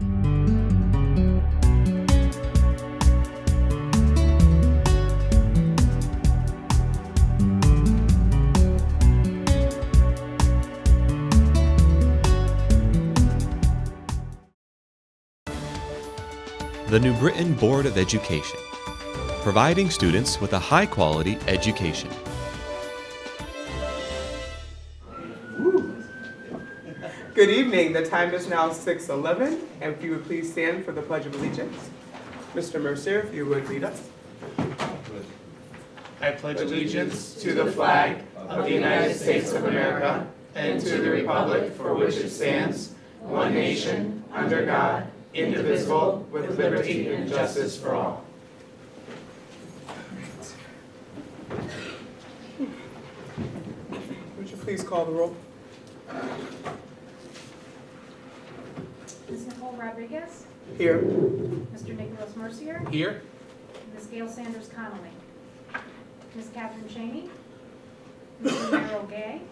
The New Britain Board of Education, providing students with a high-quality education. Good evening. The time is now 6:11, and if you would please stand for the Pledge of Allegiance. Mr. Mercier, if you would lead us. I pledge allegiance to the flag of the United States of America and to the republic for which it stands, one nation, under God, indivisible, with liberty and justice for all. Would you please call the roll? Ms. Nicole Rodriguez, Here. Mr. Nicholas Mercier, Here. Ms. Gail Sanders Connolly, Ms. Catherine Cheney, Mr. Merrill Gay,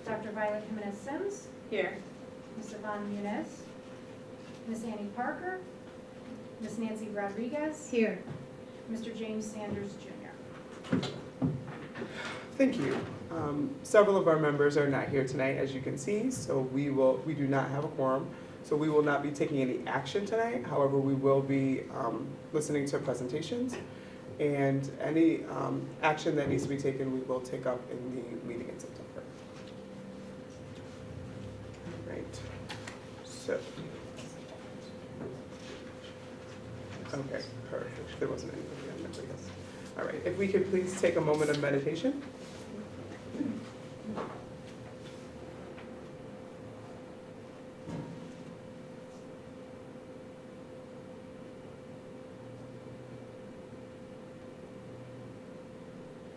Dr. Violet Jimenez Sims. Here. Ms. Yvonne Munez, Ms. Annie Parker, Ms. Nancy Rodriguez. Here. Mr. James Sanders Jr. Thank you. Several of our members are not here tonight, as you can see, so we do not have a quorum, so we will not be taking any action tonight. However, we will be listening to presentations, and any action that needs to be taken, we will take up in the meeting in September. All right. So. Okay, perfect. There wasn't anybody on that, I guess. All right, if we could please take a moment of meditation.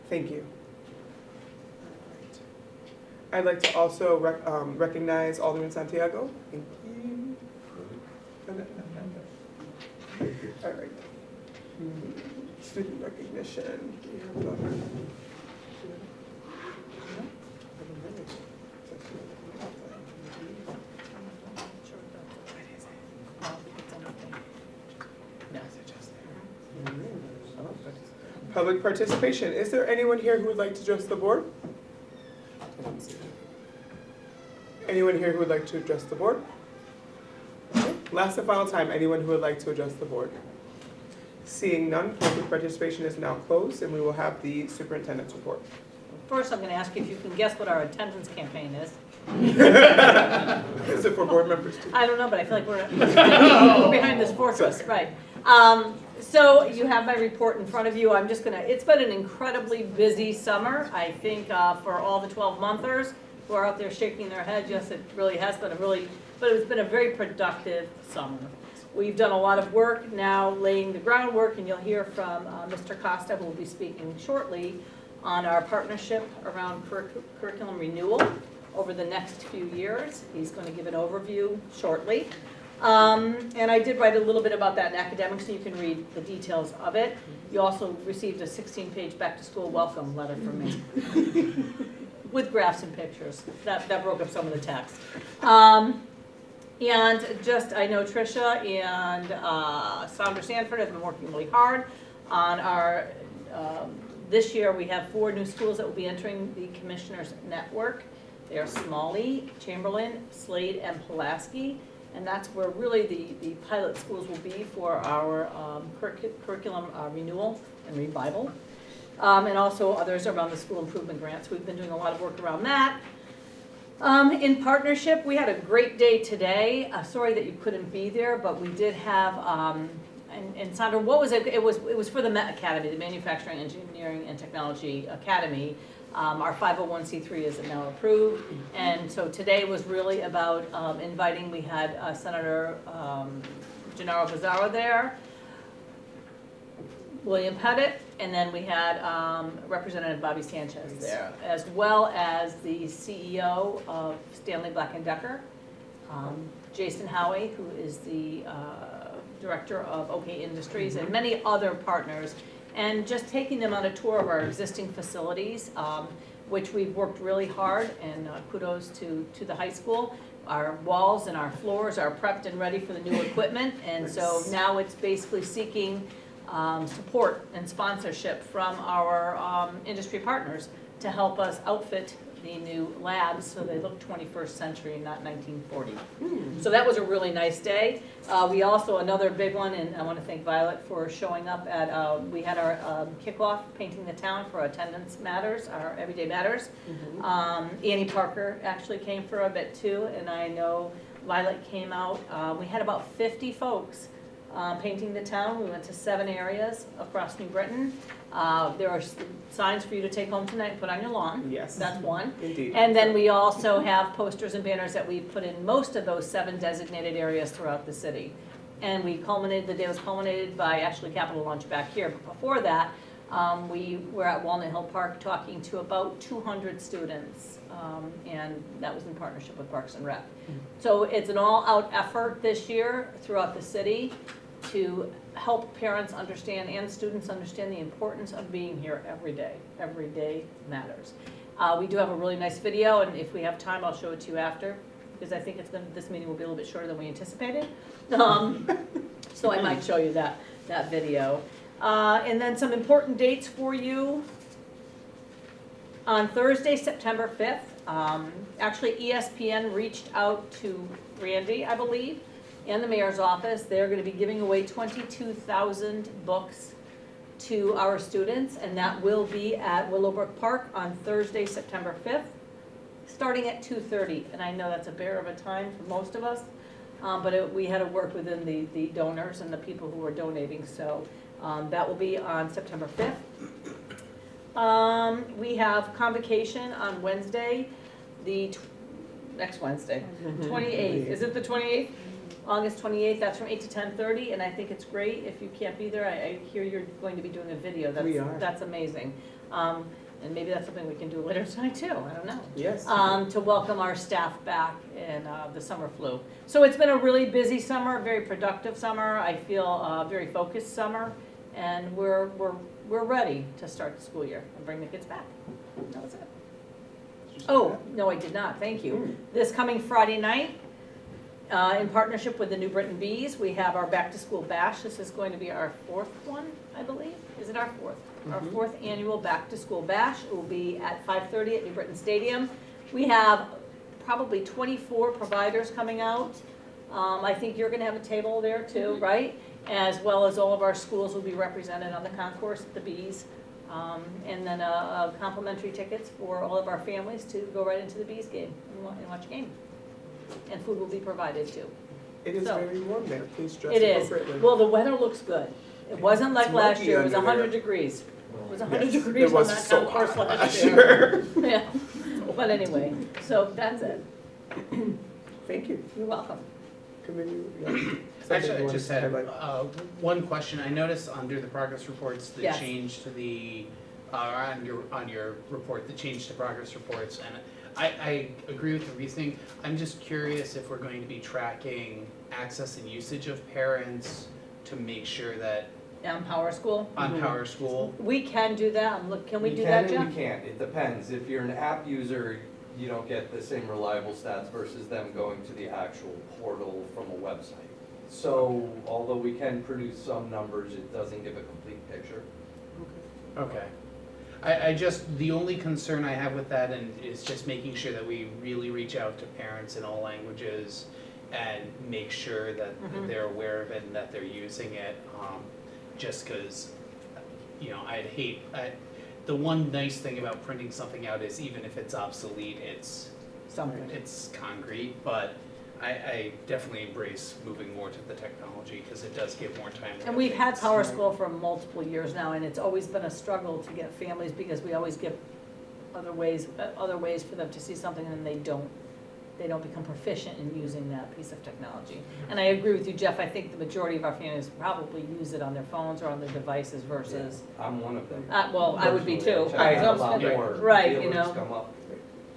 Thank you. All right. I'd like to also recognize Alderman Santiago. Thank you. All right. Student recognition. Public participation. Is there anyone here who would like to address the board? Anyone here who would like to address the board? Okay. Last and final time, anyone who would like to address the board? Seeing none, public participation is now closed, and we will have the superintendent's report. First, I'm going to ask you if you can guess what our attendance campaign is. Is it for board members too? I don't know, but I feel like we're behind this fortress, right? So you have my report in front of you. I'm just it's been an incredibly busy summer. I think for all the 12-monthers who are out there shaking their heads, yes, it really has been but it's been a very productive summer. We've done a lot of work now laying the groundwork, and you'll hear from Mr. Costa, who will be speaking shortly, on our partnership around curriculum renewal over the next few years. He's going to give an overview shortly. And I did write a little bit about that in academics, so you can read the details of it. You also received a 16-page back-to-school welcome letter from me with graphs and pictures. That broke up some of the text. And just, I know Tricia and Sandra Sanford have been working really hard on our, this year we have 4 new schools that will be entering the Commissioners Network. They are Smalley, Chamberlain, Slade, and Pulaski. And that's where really the pilot schools will be for our curriculum renewal and revival. And also others around the school improvement grants. We've been doing a lot of work around that. In partnership, we had a great day today. Sorry that you couldn't be there, but we did have, and Sandra, what was it? It was for the MET Academy, the Manufacturing, Engineering, and Technology Academy. Our 501c3 is now approved, and so today was really about inviting. We had Senator Gennaro Bizzarro there, William Pettit, and then we had Representative Bobby Sanchez there, as well as the CEO of Stanley Black & Decker, Jason Howie, who is the director of OK Industries, and many other partners, and just taking them on a tour of our existing facilities, which we've worked really hard, and kudos to the high school. our walls and our floors are prepped and ready for the new equipment. And so Nice. now it's basically seeking support and sponsorship from our industry partners to help us outfit the new labs so they look 21st century and not 1940. So that was a really nice day. We also, another big one, and I want to thank Violet for showing up at, we had our kickoff, Painting the Town for Attendance Matters, our Everyday Matters. Annie Parker actually came for a bit too, and I know Violet came out. We had about 50 folks painting the town. We went to 7 areas across New Britain. There are signs for you to take home tonight and put on your lawn. Yes. That's one. Indeed. And then we also have posters and banners that we put in most of those 7 designated areas throughout the city. And we culminated, the day was culminated by actually Capitol Lunch back here. But before that, we were at Walnut Hill Park talking to about 200 students. And that was in partnership with Parks and Rec. So it's an all-out effort this year throughout the city to help parents understand and students understand the importance of being here every day. Every day matters. We do have a really nice video, and if we have time, I'll show it to you after, because I think this meeting will be a little bit shorter than we anticipated. So I might show you that video. And then some important dates for you. On Thursday, September 5th, actually ESPN reached out to Randy, I believe, and the mayor's office. They're going to be giving away 22,000 books to our students, and that will be at Willowbrook Park on Thursday, September 5th, starting at 2:30. And I know that's a bear of a time for most of us, but we had to work within the donors and the people who are donating. So that will be on September 5th. We have convocation on Wednesday, next Wednesday, 28th. Is it the 28th? August 28th, that's from 8 to 10:30, and I think it's great. If you can't be there, I hear you're going to be doing a video. We are. That's amazing. And maybe that's something we can do later tonight too, I don't know. Yes. To welcome our staff back in the summer flu. So it's been a really busy summer, very productive summer. I feel very focused summer, and we're ready to start the school year and bring the kids back. That was it. Oh, no, I did not, thank you. This coming Friday night, in partnership with the New Britain Bees, we have our back to school bash. This is going to be our 4th one, I believe. Is it our 4th? Our 4th annual back to school bash. It will be at 5:30 at New Britain Stadium. We have probably 24 providers coming out. I think you're going to have a table there too, right? As well as all of our schools will be represented on the concourse at the Bees. And then complimentary tickets for all of our families to go right into the Bees game and watch a game. And food will be provided too. It is So, very warm there. Please dress It is. appropriately. Well, the weather looks good. It wasn't like It's last muggy year, it was under 100 there. degrees. It was 100 Yes, degrees it on was that so concourse hot last last year. year. Yeah, but anyway, so that's it. Thank you. You're welcome. Committee, yes. Something Actually, you I wanted just to had highlight? one question. I noticed under the progress reports, the Yes. change to the, on your report, the change to progress reports, and I agree with the reasoning. I'm just curious if we're going to be tracking access and usage of parents to make sure that On Power School, on Power School. we can do that. Can we You do that, can and Jeff? you can't, it depends. If you're an app user, you don't get the same reliable stats versus them going to the actual portal from a website. So although we can produce some numbers, it doesn't give a complete picture. Okay. I just, the only concern I have with that and is just making sure that we really reach out to parents in all languages and make sure that they're aware of it and that they're using it. Just because, the one nice thing about printing something out is even if it's obsolete, it's concrete, but I definitely embrace moving more to the technology because it does give more time. to And we've had updates. Power School for multiple years now, and it's always been a struggle to get families because we always give other ways for them to see something and then they don't become proficient in using that piece of technology. And I agree with you, Jeff, I think the majority of our families probably use it on their phones or on their devices versus, I'm one of them. well, I would be too. Personally, I check out a lot Right, more right, you feelers know. come up,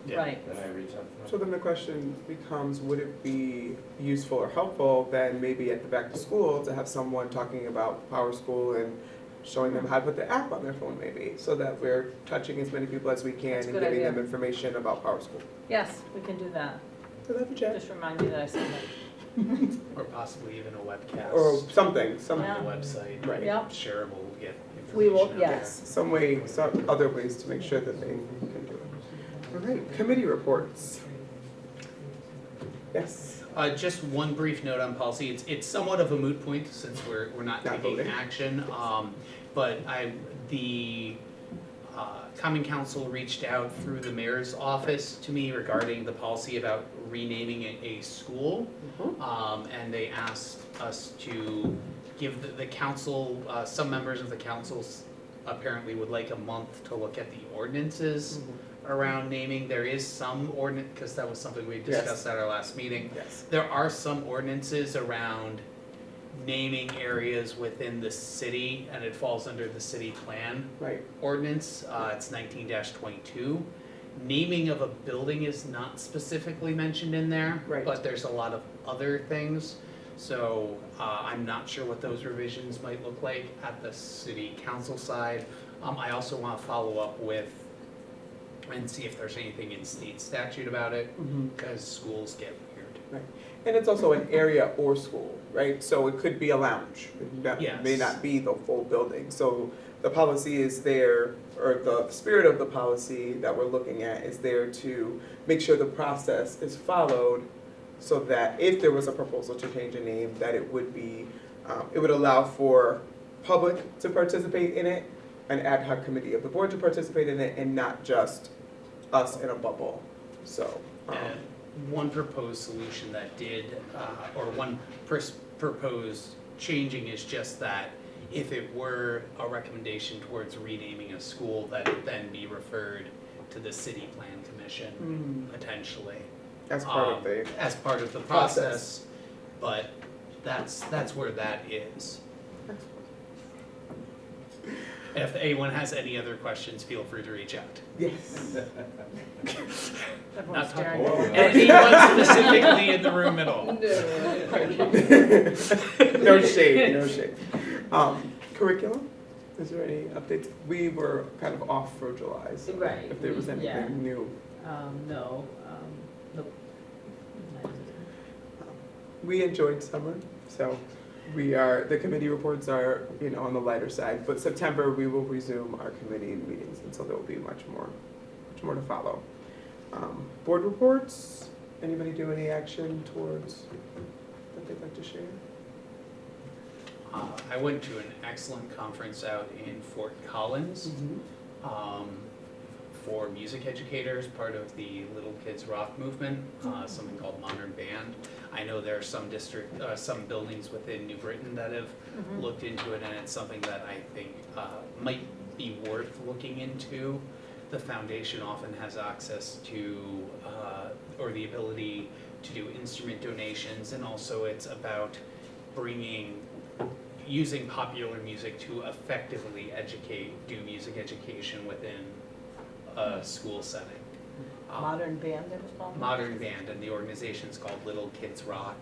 Yeah. Right. then I reach out to them. So then the question becomes, would it be useful or helpful then maybe at the back to school to have someone talking about Power School and showing them how to put the app on their phone maybe, so that we're touching as many people as we can That's a and good giving idea. them information about Power School? Yes, we can do that. Does that have a chat? Just remind me that I said that. Or possibly even a webcast. Or something, On Yeah. the website. Right. Yep. Shareable, we'll get We will, information out there. yes. Some way, some other ways to make sure that they can do it. All right, committee reports. Yes. Just one brief note on policy. It's somewhat of a moot point since we're not Not taking voting. action. But the Common Council reached out through the mayor's office to me regarding the policy about renaming a school. And they asked us to give the council, some members of the council apparently would like a month to look at the ordinances around naming. There is some ordinance, because that was something we discussed at our last meeting. Yes. There are some ordinances around naming areas within the city, and it falls under the city plan Right. ordinance. It's 19-22. Naming of a building is not specifically mentioned in there, Right. but there's a lot of other things. So I'm not sure what those revisions might look like at the city council side. I also want to follow up with and see if there's anything in state statute about it, because schools get weird. And it's also an area or school, right? So it could be a lounge. It may Yes. not be the full building. So the policy is there, or the spirit of the policy that we're looking at is there to make sure the process is followed so that if there was a proposal to change a name, that it would be, it would allow for public to participate in it, an ad hoc committee of the board to participate in it, and not just us in a bubble. So, And one proposed solution that did, or one proposed changing is just that if it were a recommendation towards renaming a school, that it then be referred to the city plan commission potentially. as part of the, As part of the Process. process, but that's where that is. And if anyone has any other questions, feel free to reach out. yes. Everyone's Not staring. talking anyone specifically in the room at all. No shade, no shade. Curriculum, is there any updates? We were kind of off for July, so Right, if there was yeah. anything new. No, nope. We enjoyed summer, so the committee reports are, on the lighter side, but September, we will resume our committee meetings, and so there will be much more to follow. Board reports, anybody do any action towards that they'd like to share? I went to an excellent conference out in Fort Collins for music educators, part of the Little Kids Rock movement, something called Modern Band. I know there are some some buildings within New Britain that have looked into it, and it's something that I think might be worth looking into. The foundation often has access to, or the ability to do instrument donations, and also it's about using popular music to effectively do music education within a school setting. Modern band, it was called? Modern Band, and the organization's called Little Kids Rock.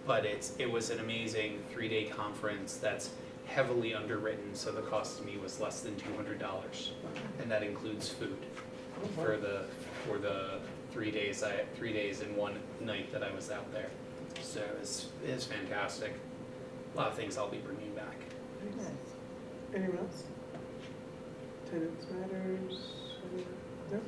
But it was an amazing 3-day conference that's heavily underwritten, so the cost to me was less than $200, and that includes food for the 3 days. 3 days and 1 night that I was out there. So it was fantastic. A lot of things I'll be bringing back. Anyone else? Attendance matters? No?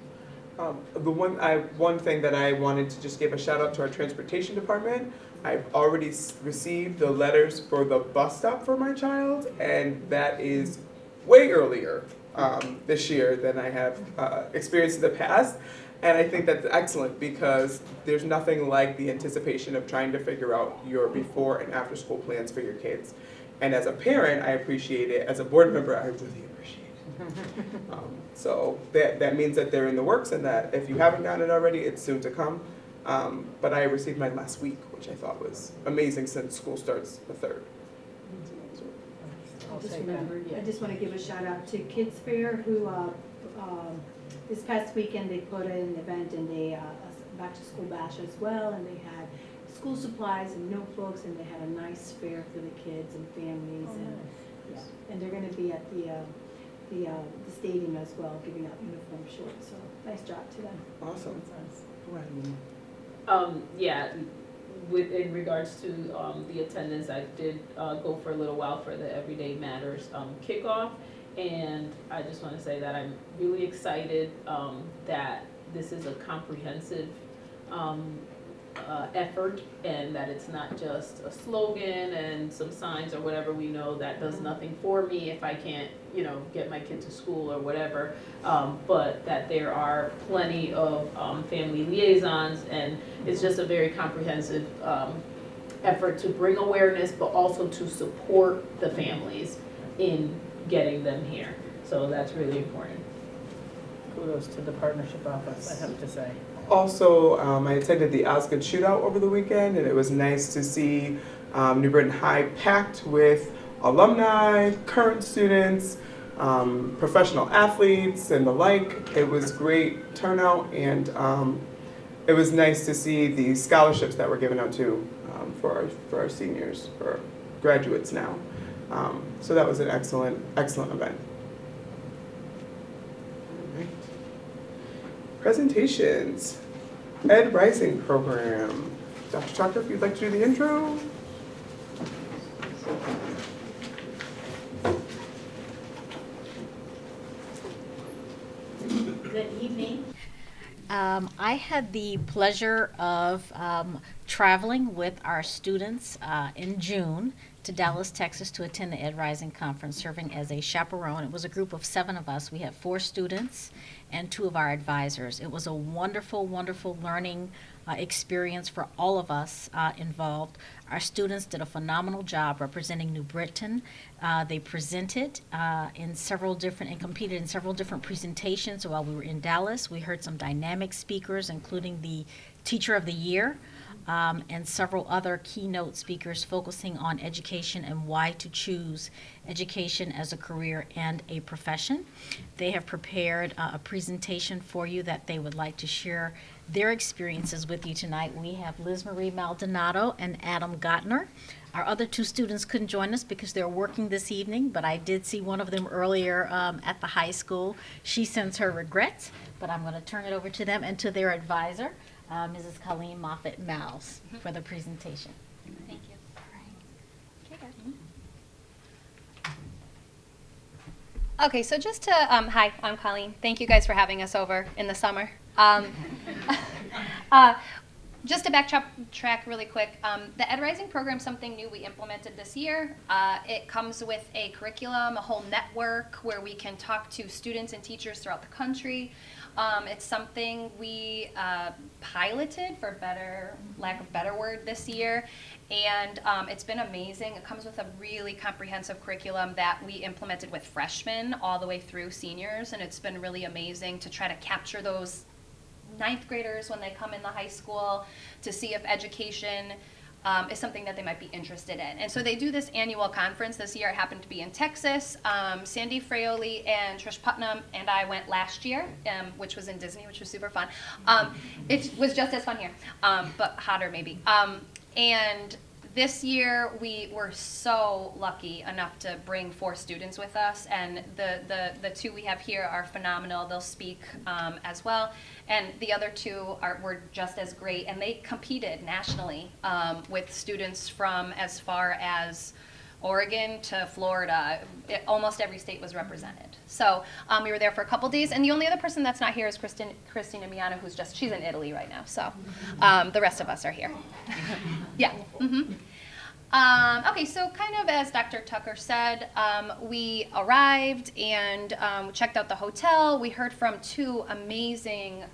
One thing that I wanted to just give a shout out to our transportation department. I've already received the letters for the bus stop for my child, and that is way earlier this year than I have experienced in the past. And I think that's excellent because there's nothing like the anticipation of trying to figure out your before and after school plans for your kids. And as a parent, I appreciate it. As a board member, I really appreciate it. So that means that they're in the works, and that if you haven't gotten it already, it's soon to come. But I received mine last week, which I thought was amazing since school starts the 3rd. I'll I just take remembered, that. I just want to give a shout out to Kids Fair, who, this past weekend, they put an event and they, a back to school bash as well, and they had school supplies and notebooks, and they had a nice fair for the kids and families, and, yeah, and they're gonna be at the stadium as well, giving out uniform shorts, so nice job to them. Awesome. That's nice. Go ahead, Nina. Yeah, in regards to the attendance, I did go for a little while for the Everyday Matters kickoff. And I just want to say that I'm really excited that this is a comprehensive effort, and that it's not just a slogan and some signs or whatever. We know that does nothing for me if I can't, get my kid to school or whatever. But that there are plenty of family liaisons, and it's just a very comprehensive effort to bring awareness, but also to support the families in getting them here. So that's really important. Kudos to the partnership office, I have to say. Also, I attended the Osgood Shootout over the weekend, and it was nice to see New Britain High packed with alumni, current students, professional athletes, and the like. It was great turnout, and it was nice to see the scholarships that were given out too for our seniors, for graduates now. So that was an excellent event. All right. Presentations. Ed Rising Program. Dr. Tucker, if you'd like to do the intro. Good evening. I had the pleasure of traveling with our students in June to Dallas, Texas to attend the Ed Rising Conference, serving as a chaperone. It was a group of 7 of us. We had 4 students and 2 of our advisors. It was a wonderful, wonderful learning experience for all of us involved. Our students did a phenomenal job representing New Britain. They presented in several different and competed in several different presentations. So while we were in Dallas, we heard some dynamic speakers, including the Teacher of the Year, and several other keynote speakers focusing on education and why to choose education as a career and a profession. They have prepared a presentation for you that they would like to share their experiences with you tonight. We have Liz Marie Maldonado and Adam Gottner. Our other 2 students couldn't join us because they're working this evening, but I did see one of them earlier at the high school. She sends her regrets, but I'm going to turn it over to them and to their advisor, Mrs. Colleen Moffett-Miles, for the presentation. Thank you. Okay, so just to, hi, I'm Colleen. Thank you guys for having us over in the summer. Just to backtrack really quick, the Ed Rising program is something new we implemented this year. It comes with a curriculum, a whole network where we can talk to students and teachers throughout the country. It's something we piloted, for lack of better word, this year, and it's been amazing. It comes with a really comprehensive curriculum that we implemented with freshmen all the way through seniors, and it's been really amazing to try to capture those 9th graders when they come in the high school to see if education is something that they might be interested in. And so they do this annual conference. This year it happened to be in Texas. Sandy Fraioli and Trish Putnam and I went last year, which was in Disney, which was super fun. It was just as fun here, but hotter maybe. And this year we were so lucky enough to bring 4 students with us, and the 2 we have here are phenomenal. They'll speak as well, and the other 2 were just as great, and they competed nationally with students from as far as Oregon to Florida. Almost every state was represented. So we were there for a couple days, and the only other person that's not here is Christina Miano, she's in Italy right now. So the rest of us are here. Yeah. Mm-hmm. Okay, so kind of as Dr. Tucker said, we arrived and checked out the hotel. We heard from 2 amazing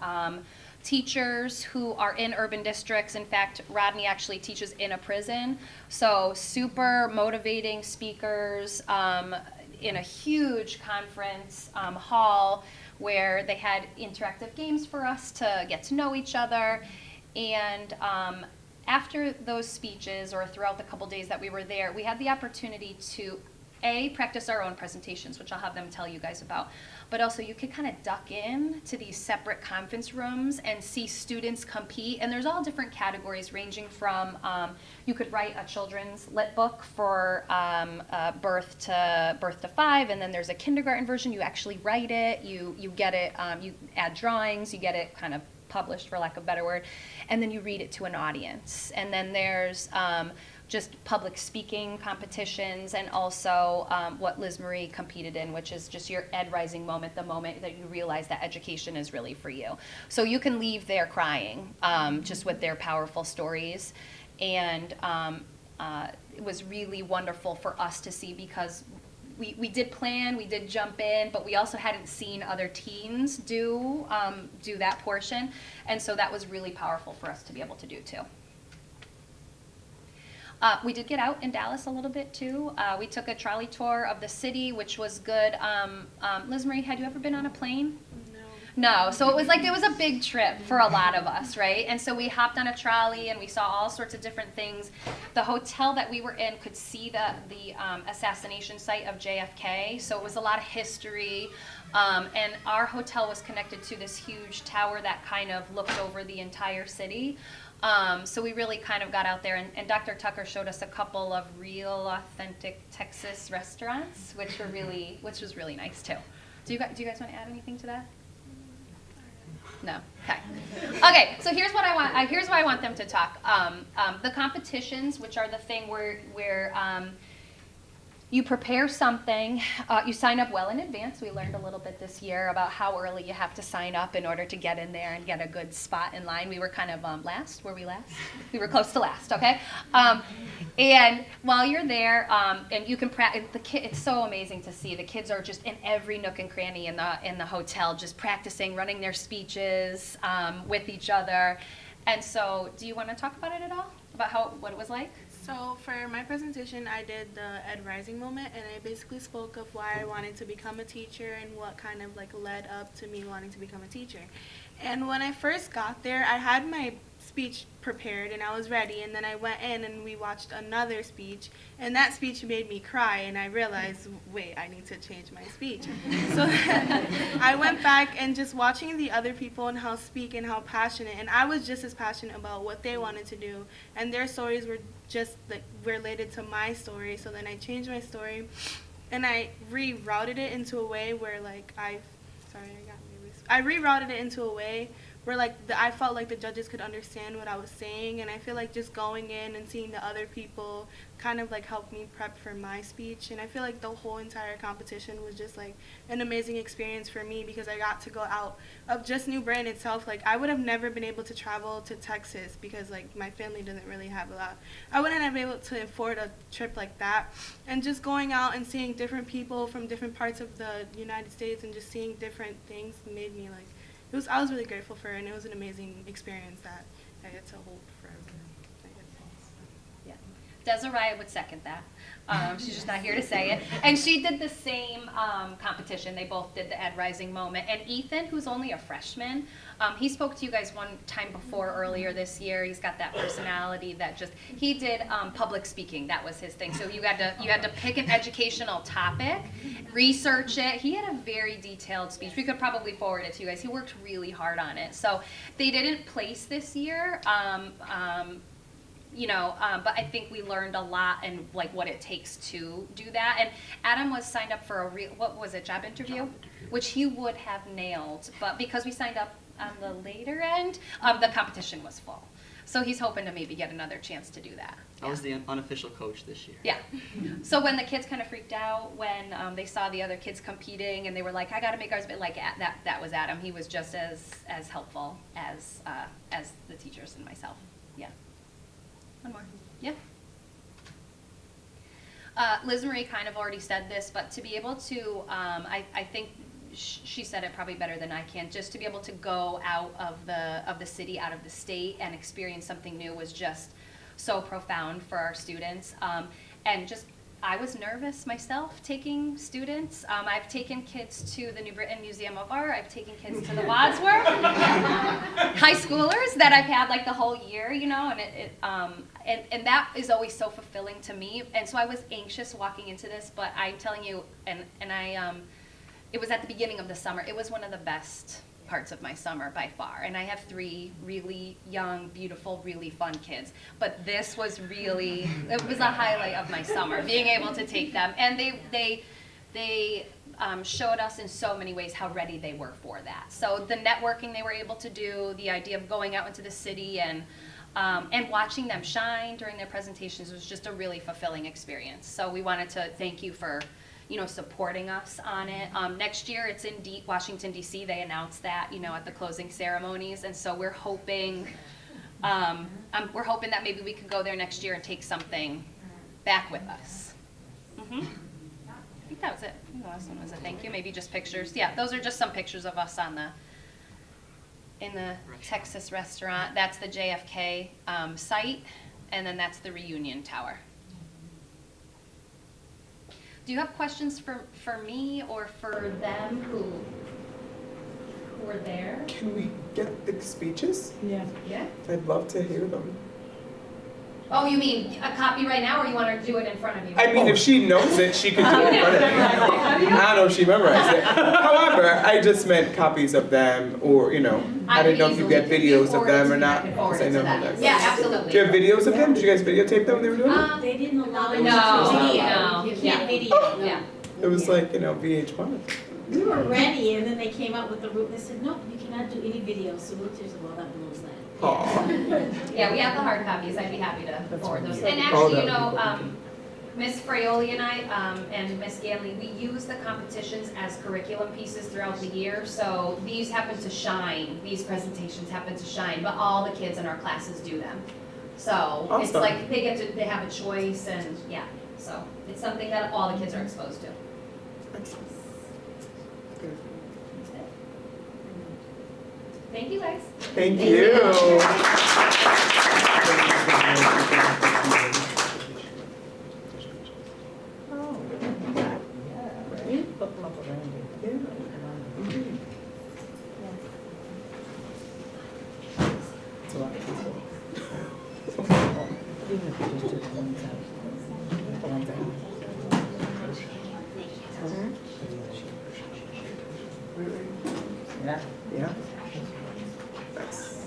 teachers who are in urban districts. In fact, Rodney actually teaches in a prison. So super motivating speakers in a huge conference hall where they had interactive games for us to get to know each other. And after those speeches, or throughout the couple days that we were there, we had the opportunity to practice our own presentations, which I'll have them tell you guys about, but also you could kind of duck in to these separate conference rooms and see students compete, and there's all different categories ranging from, you could write a children's lit book for birth to 5, and then there's a kindergarten version. You actually write it, you get it, you add drawings, you get it kind of published, for lack of a better word, and then you read it to an audience. And then there's just public speaking competitions, and also what Liz Marie competed in, which is just your Ed Rising moment, the moment that you realize that education is really for you. So you can leave there crying just with their powerful stories. And it was really wonderful for us to see, because we did plan, we did jump in, but we also hadn't seen other teens do that portion. And so that was really powerful for us to be able to do too. We did get out in Dallas a little bit too. We took a trolley tour of the city, which was good. Liz Marie, had you ever been on a plane? No, so it was a big trip for a lot of us, right? And so we hopped on a trolley and we saw all sorts of different things. The hotel that we were in could see the assassination site of JFK, so it was a lot of history. And our hotel was connected to this huge tower that kind of looked over the entire city. So we really kind of got out there, and Dr. Tucker showed us a couple of real, authentic Texas restaurants, which was really nice too. Do you guys want to add anything to that? No. Okay. Okay. So here's what I want. Here's why I want them to talk. The competitions, which are the thing where you prepare something, you sign up well in advance. We learned a little bit this year about how early you have to sign up in order to get in there and get a good spot in line. We were kind of last. Were we last? We were close to last, okay? And while you're there, and you can practice, it's so amazing to see. The kids are just in every nook and cranny in the hotel, just practicing, running their speeches with each other. And so, do you want to talk about it at all? About what it was like? So for my presentation, I did the Ed Rising moment, and I basically spoke of why I wanted to become a teacher and what kind of led up to me wanting to become a teacher. And when I first got there, I had my speech prepared and I was ready, and then I went in and we watched another speech, and that speech made me cry, and I realized, wait, I need to change my speech. So then I went back and just watching the other people and how speak and how passionate, and I was just as passionate about what they wanted to do, and their stories were just related to my story. So then I changed my story and I rerouted it into a way where I rerouted it into a way where I felt like the judges could understand what I was saying, and I feel like just going in and seeing the other people kind of helped me prep for my speech. And I feel like the whole entire competition was just an amazing experience for me, because I got to go out of just New Britain itself. I would have never been able to travel to Texas because my family doesn't really have a lot. I wouldn't have been able to afford a trip like that. And just going out and seeing different people from different parts of the United States and just seeing different things made me I was really grateful for it, and it was an amazing experience that I get to hold forever. Yeah. Desiree would second that. She's just not here to say it. And she did the same competition. They both did the Ed Rising moment. And Ethan, who's only a freshman, he spoke to you guys one time before earlier this year. He's got that personality that he did public speaking. That was his thing. So you had to pick an educational topic, research it. He had a very detailed speech. We could probably forward it to you guys. He worked really hard on it. So they didn't place this year. But I think we learned a lot and what it takes to do that. And Adam was signed up for a job interview, which he would have nailed, but because we signed up on the later end, the competition was full. So he's hoping to maybe get another chance to do that. I was the unofficial coach this year. Yeah. So when the kids kind of freaked out when they saw the other kids competing, and they were like, I got to make ours, but that was Adam. He was just as helpful as the teachers and myself. Yeah. One more. Yeah. Liz Marie kind of already said this, but to be able to, I think she said it probably better than I can, just to be able to go out of the city, out of the state, and experience something new was just so profound for our students. And just, I was nervous myself taking students. I've taken kids to the New Britain Museum of Art. I've taken kids to the Wadsworth. High schoolers that I've had the whole year, and that is always so fulfilling to me. And so I was anxious walking into this, but I'm telling you, it was at the beginning of the summer. It was one of the best parts of my summer by far. And I have 3 really young, beautiful, really fun kids. But this was it was a highlight of my summer, being able to take them. And they showed us in so many ways how ready they were for that. So the networking they were able to do, the idea of going out into the city and watching them shine during their presentations was just a really fulfilling experience. So we wanted to thank you for, supporting us on it. Next year it's in Washington, D.C. They announced that, at the closing ceremonies, and so we're hoping that maybe we could go there next year and take something back with us. I think that was it. I think the last one was a thank you, maybe just pictures. Yeah, those are just some pictures of us in the Texas restaurant. That's the JFK site, and then that's the reunion tower. Do you have questions for me or for them who were there? Can we get the speeches? Yeah. Yeah. I'd love to hear them. Oh, you mean a copy right now, or you want her to do it in front of you? I mean, if she knows it, she could do it in front of me. I don't know if she memorized it. However, I just meant copies of them, or, I didn't know if you get videos of them or not. Because I know how that's. Yeah, absolutely. Do you have videos of them? Did you guys videotape them when they were doing it? They didn't allow us No. You can't video. Yeah. It was like, VH1. We were ready, and then they came out with the route, and they said, nope, you cannot do any videos. So we said, well, that blows that. Aw. Yeah, we have the hard copies. I'd be happy to forward those. And actually, Miss Fraioli and I, and Miss Ganley, we use the competitions as curriculum pieces throughout the year. So these happen to shine, these presentations happen to shine, but all the kids in our classes do them. So it's Awesome. like they have a choice, and yeah, so it's something that all the kids are exposed to. Excellent. Thank you, guys. Thank you. It's a lot of people. Yeah. Yeah. Nice.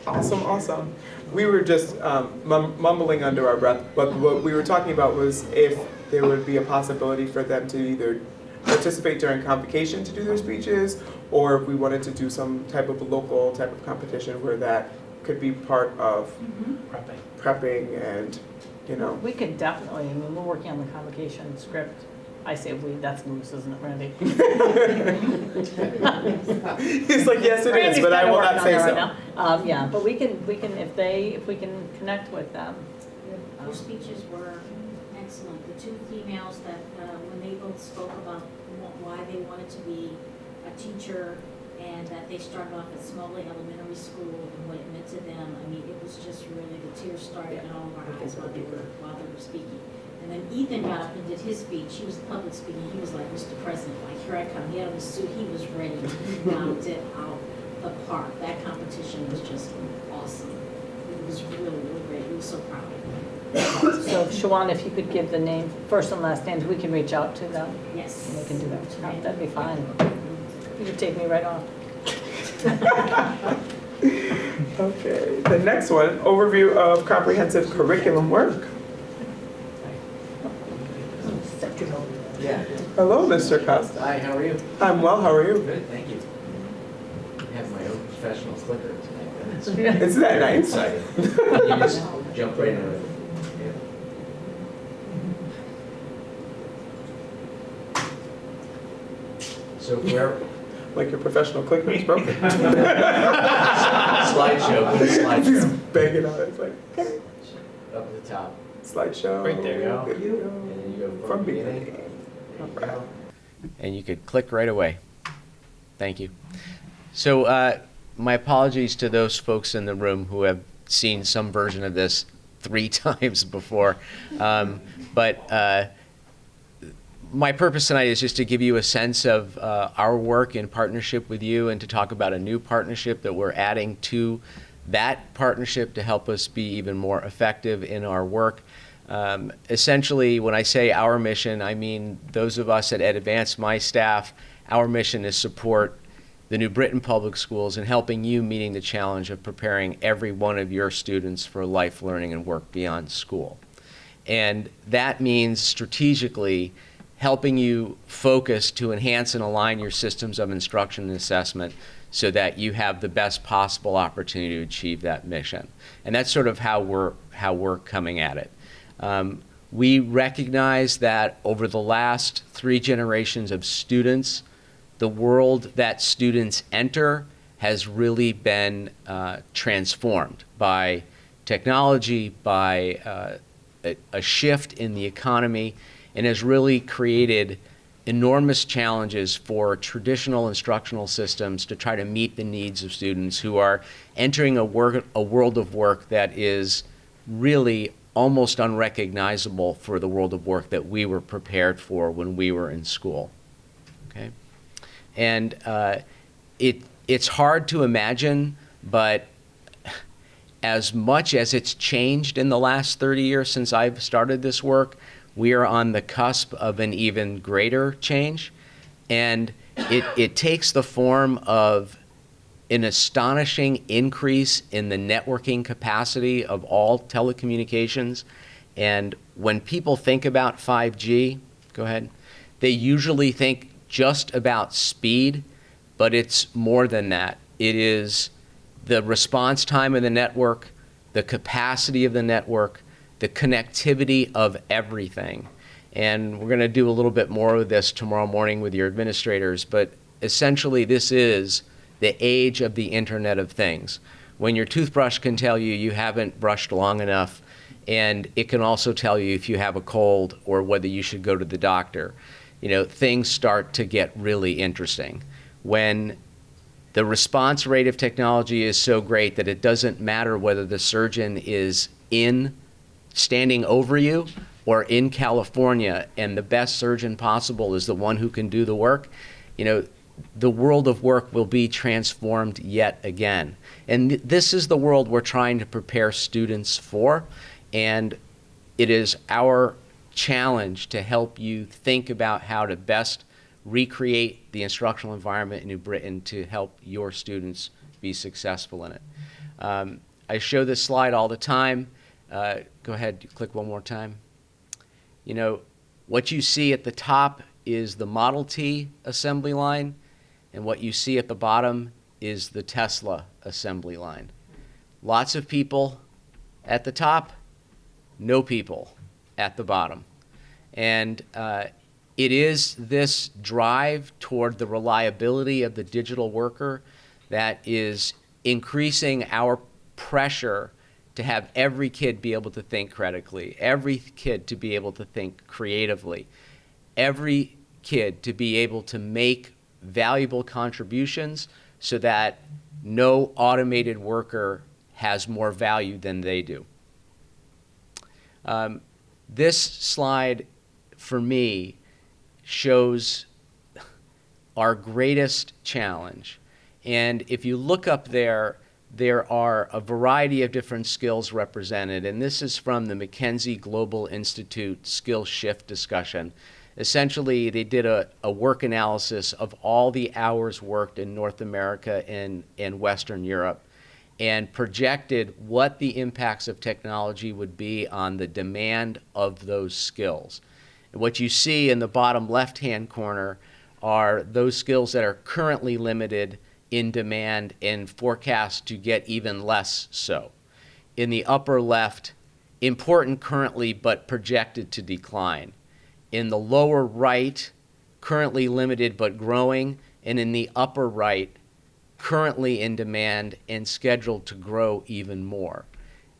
Awesome, awesome. We were just mumbling under our breath, but what we were talking about was if there would be a possibility for them to either participate during convocation to do their speeches, or if we wanted to do some type of local type of competition where that could be part of prepping and, We could definitely, we're working on the convocation script. I say we, that's loose, isn't it, Randy? He's like, yes, it is, but I will not say so. Yeah, but we can, if we can connect with them. Your speeches were excellent. The two females that, when they both spoke about why they wanted to be a teacher and that they started off at Smalley Elementary School and what it meant to them, I mean, it was just really, the tears started in all of our eyes while they were speaking. And then Ethan got up and did his speech. He was public speaking. He was like, Mr. President, like, here I come. He had on his suit. He was ready. He knocked it out the park. That competition was just awesome. It was really, really great. We were so proud of him. So Shawan, if you could give the name, first and last names, we can reach out to them. Yes. And we can do that. That'd be fine. You could take me right off. Okay, the next one, overview of comprehensive curriculum work. Yeah. Hello, Mr. Costa. Hi, how are you? I'm well, how are you? Good, thank you. I have my own professional clicker tonight. Isn't that nice? Excited. You just jump right into it. So where, Like your professional clicker is broken. slideshow, put a He's slideshow banging on it, it's like, okay. up at the top. Slideshow. Right there you go. Good to go. And then you go From beginning. beginning. There you go. And you could click right away. Thank you. So my apologies to those folks in the room who have seen some version of this 3 times before. But my purpose tonight is just to give you a sense of our work in partnership with you and to talk about a new partnership that we're adding to that partnership to help us be even more effective in our work. Essentially, when I say our mission, I mean those of us at Ed Advance, my staff, our mission is support the New Britain Public Schools in helping you meeting the challenge of preparing every one of your students for life, learning, and work beyond school. And that means strategically helping you focus to enhance and align your systems of instruction and assessment so that you have the best possible opportunity to achieve that mission. And that's sort of how we're coming at it. We recognize that over the last 3 generations of students, the world that students enter has really been transformed by technology, by a shift in the economy, and has really created enormous challenges for traditional instructional systems to try to meet the needs of students who are entering a world of work that is really almost unrecognizable for the world of work that we were prepared for when we were in school. Okay? And it's hard to imagine, but as much as it's changed in the last 30 years since I've started this work, we are on the cusp of an even greater change. And it takes the form of an astonishing increase in the networking capacity of all telecommunications. And when people think about 5G, go ahead, they usually think just about speed, but it's more than that. It is the response time of the network, the capacity of the network, the connectivity of everything. And we're going to do a little bit more of this tomorrow morning with your administrators, but essentially this is the age of the Internet of Things. When your toothbrush can tell you you haven't brushed long enough, and it can also tell you if you have a cold or whether you should go to the doctor, things start to get really interesting. When the response rate of technology is so great that it doesn't matter whether the surgeon is standing over you or in California, and the best surgeon possible is the one who can do the work, the world of work will be transformed yet again. And this is the world we're trying to prepare students for, and it is our challenge to help you think about how to best recreate the instructional environment in New Britain to help your students be successful in it. I show this slide all the time. Go ahead, click one more time. What you see at the top is the Model T assembly line, and what you see at the bottom is the Tesla assembly line. Lots of people at the top, no people at the bottom. And it is this drive toward the reliability of the digital worker that is increasing our pressure to have every kid be able to think critically, every kid to be able to think creatively, every kid to be able to make valuable contributions so that no automated worker has more value than they do. This slide, for me, shows our greatest challenge. And if you look up there, there are a variety of different skills represented, and this is from the McKinsey Global Institute Skill Shift discussion. Essentially, they did a work analysis of all the hours worked in North America and Western Europe and projected what the impacts of technology would be on the demand of those skills. And what you see in the bottom left-hand corner are those skills that are currently limited in demand and forecast to get even less so. In the upper left, important currently but projected to decline. In the lower right, currently limited but growing, and in the upper right, currently in demand and scheduled to grow even more.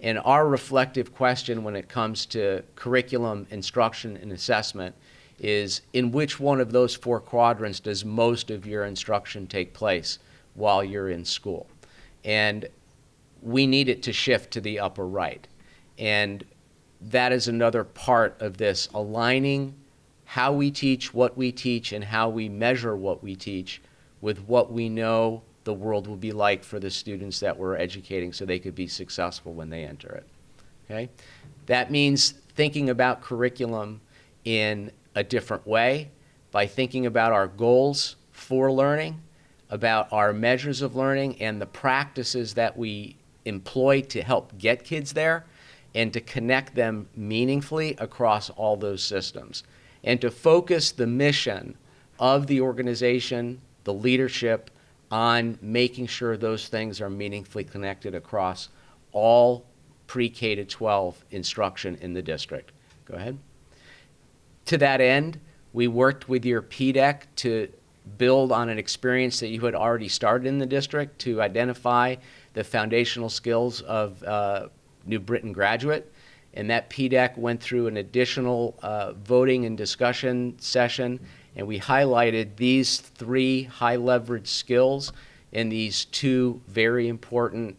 And our reflective question when it comes to curriculum, instruction, and assessment is, in which one of those 4 quadrants does most of your instruction take place while you're in school? And we need it to shift to the upper right. And that is another part of this, aligning how we teach, what we teach, and how we measure what we teach with what we know the world will be like for the students that we're educating so they could be successful when they enter it. Okay? That means thinking about curriculum in a different way by thinking about our goals for learning, about our measures of learning and the practices that we employ to help get kids there, and to connect them meaningfully across all those systems, and to focus the mission of the organization, the leadership, on making sure those things are meaningfully connected across all pre-K to 12 instruction in the district. Go ahead. To that end, we worked with your PDEC to build on an experience that you had already started in the district to identify the foundational skills of New Britain graduate. And that PDEC went through an additional voting and discussion session, and we highlighted these 3 high leverage skills and these 2 very important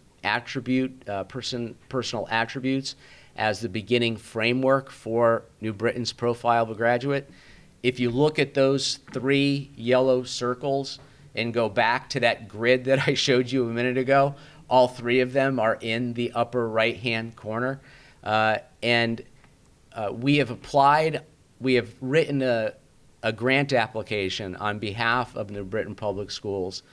personal attributes as the beginning framework for New Britain's profile of a graduate. If you look at those 3 yellow circles and go back to that grid that I showed you a minute ago, all 3 of them are in the upper right-hand corner. We have written a grant application on behalf of New Britain Public Schools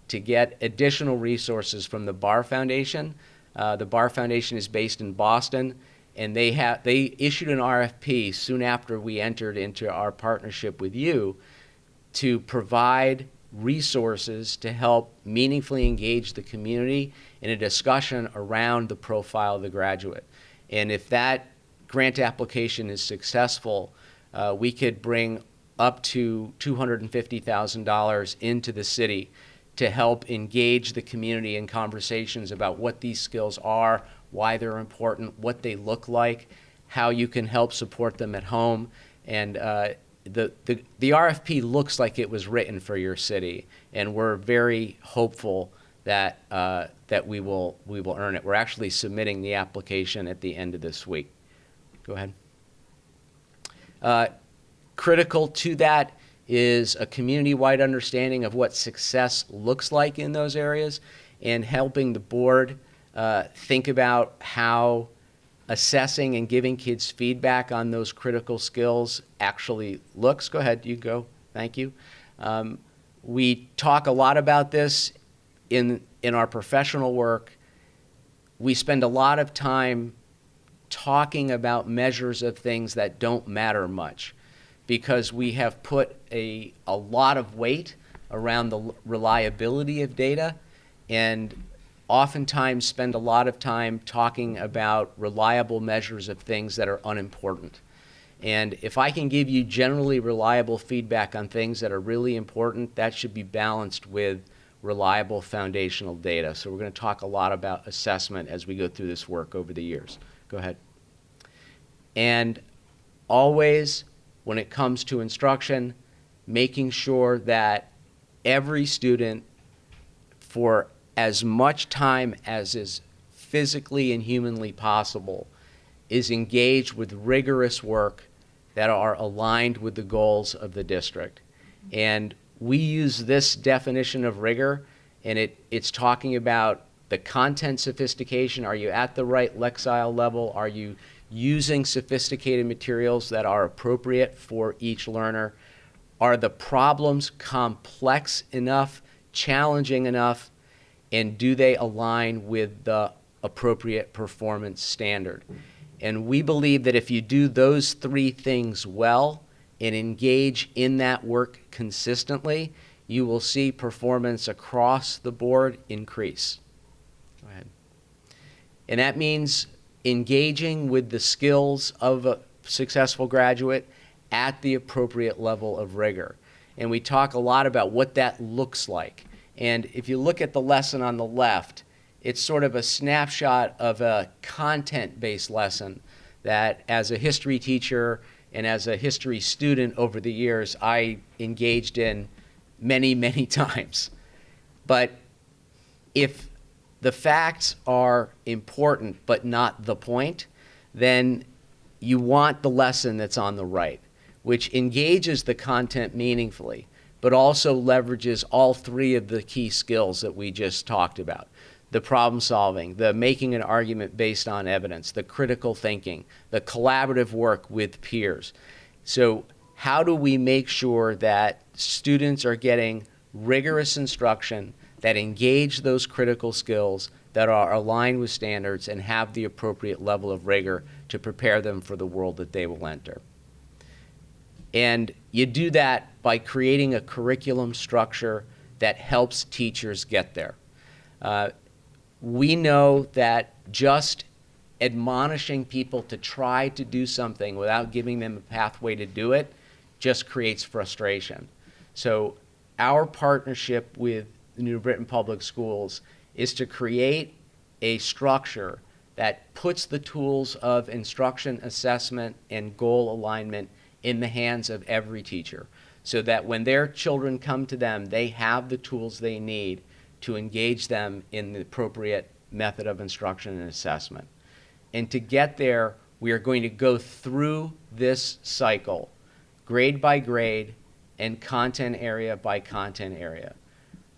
to get additional resources from the Barr Foundation. The Barr Foundation is based in Boston, and they issued an RFP soon after we entered into our partnership with you to provide resources to help meaningfully engage the community in a discussion around the profile of the graduate. And if that grant application is successful, we could bring up to $250,000 into the city to help engage the community in conversations about what these skills are, why they're important, what they look like, how you can help support them at home. And the RFP looks like it was written for your city, and we're very hopeful that that we will earn it. We're actually submitting the application at the end of this week. Go ahead. Critical to that is a community-wide understanding of what success looks like in those areas, and helping the board think about how assessing and giving kids feedback on those critical skills actually looks. Go ahead, you go. Thank you. We talk a lot about this in our professional work. We spend a lot of time talking about measures of things that don't matter much, because we have put a lot of weight around the reliability of data, and oftentimes spend a lot of time talking about reliable measures of things that are unimportant. And if I can give you generally reliable feedback on things that are really important, that should be balanced with reliable foundational data. So we're going to talk a lot about assessment as we go through this work over the years. Go ahead. And always, when it comes to instruction, making sure that every student, for as much time as is physically and humanly possible, is engaged with rigorous work that are aligned with the goals of the district. And we use this definition of rigor, and it's talking about the content sophistication. Are you at the right lexile level? Are you using sophisticated materials that are appropriate for each learner? Are the problems complex enough, challenging enough, and do they align with the appropriate performance standard? And we believe that if you do those 3 things well and engage in that work consistently, you will see performance across the board increase. Go ahead. And that means engaging with the skills of a successful graduate at the appropriate level of rigor. And we talk a lot about what that looks like. And if you look at the lesson on the left, it's sort of a snapshot of a content-based lesson that, as a history teacher and as a history student over the years, I engaged in many, many times. But if the facts are important but not the point, then you want the lesson that's on the right, which engages the content meaningfully, but also leverages all 3 of the key skills that we just talked about. The problem solving, the making an argument based on evidence, the critical thinking, the collaborative work with peers. So how do we make sure that students are getting rigorous instruction that engage those critical skills, that are aligned with standards and have the appropriate level of rigor to prepare them for the world that they will enter. And you do that by creating a curriculum structure that helps teachers get there. We know that just admonishing people to try to do something without giving them a pathway to do it just creates frustration. So our partnership with New Britain Public Schools is to create a structure that puts the tools of instruction, assessment, and goal alignment in the hands of every teacher, so that when their children come to them, they have the tools they need to engage them in the appropriate method of instruction and assessment. And to get there, we are going to go through this cycle, grade by grade and content area by content area.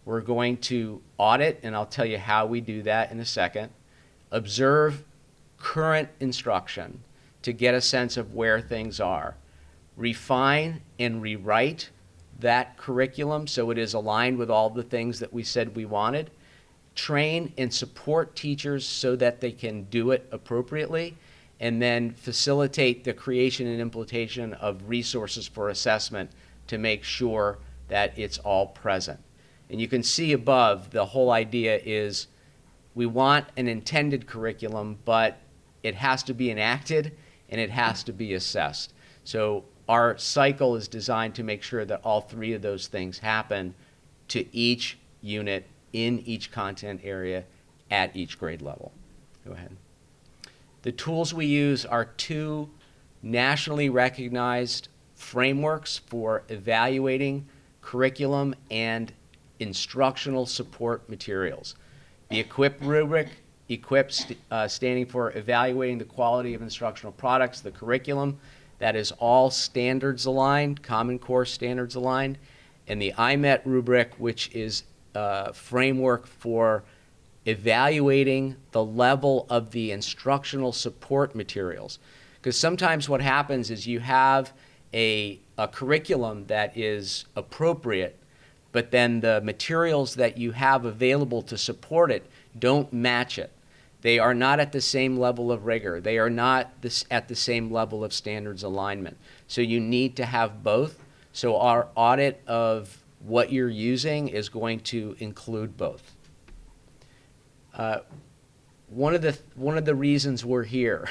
We're going to audit, and I'll tell you how we do that in a second, observe current instruction to get a sense of where things are, refine and rewrite that curriculum so it is aligned with all the things that we said we wanted, train and support teachers so that they can do it appropriately, and then facilitate the creation and implementation of resources for assessment to make sure that it's all present. And you can see above, the whole idea is we want an intended curriculum, but it has to be enacted and it has to be assessed. So our cycle is designed to make sure that all three of those things happen to each unit in each content area at each grade level. Go ahead. The tools we use are two nationally recognized frameworks for evaluating curriculum and instructional support materials. The EQUIP rubric, EQUIP standing for Evaluating the Quality of Instructional Products, the curriculum, that is all standards aligned, Common Core standards aligned, and the IMET rubric, which is a framework for evaluating the level of the instructional support materials. Because sometimes what happens is you have a curriculum that is appropriate, but then the materials that you have available to support it don't match it. They are not at the same level of rigor. They are not at the same level of standards alignment. So you need to have both. So our audit of what you're using is going to include both. One of the reasons we're here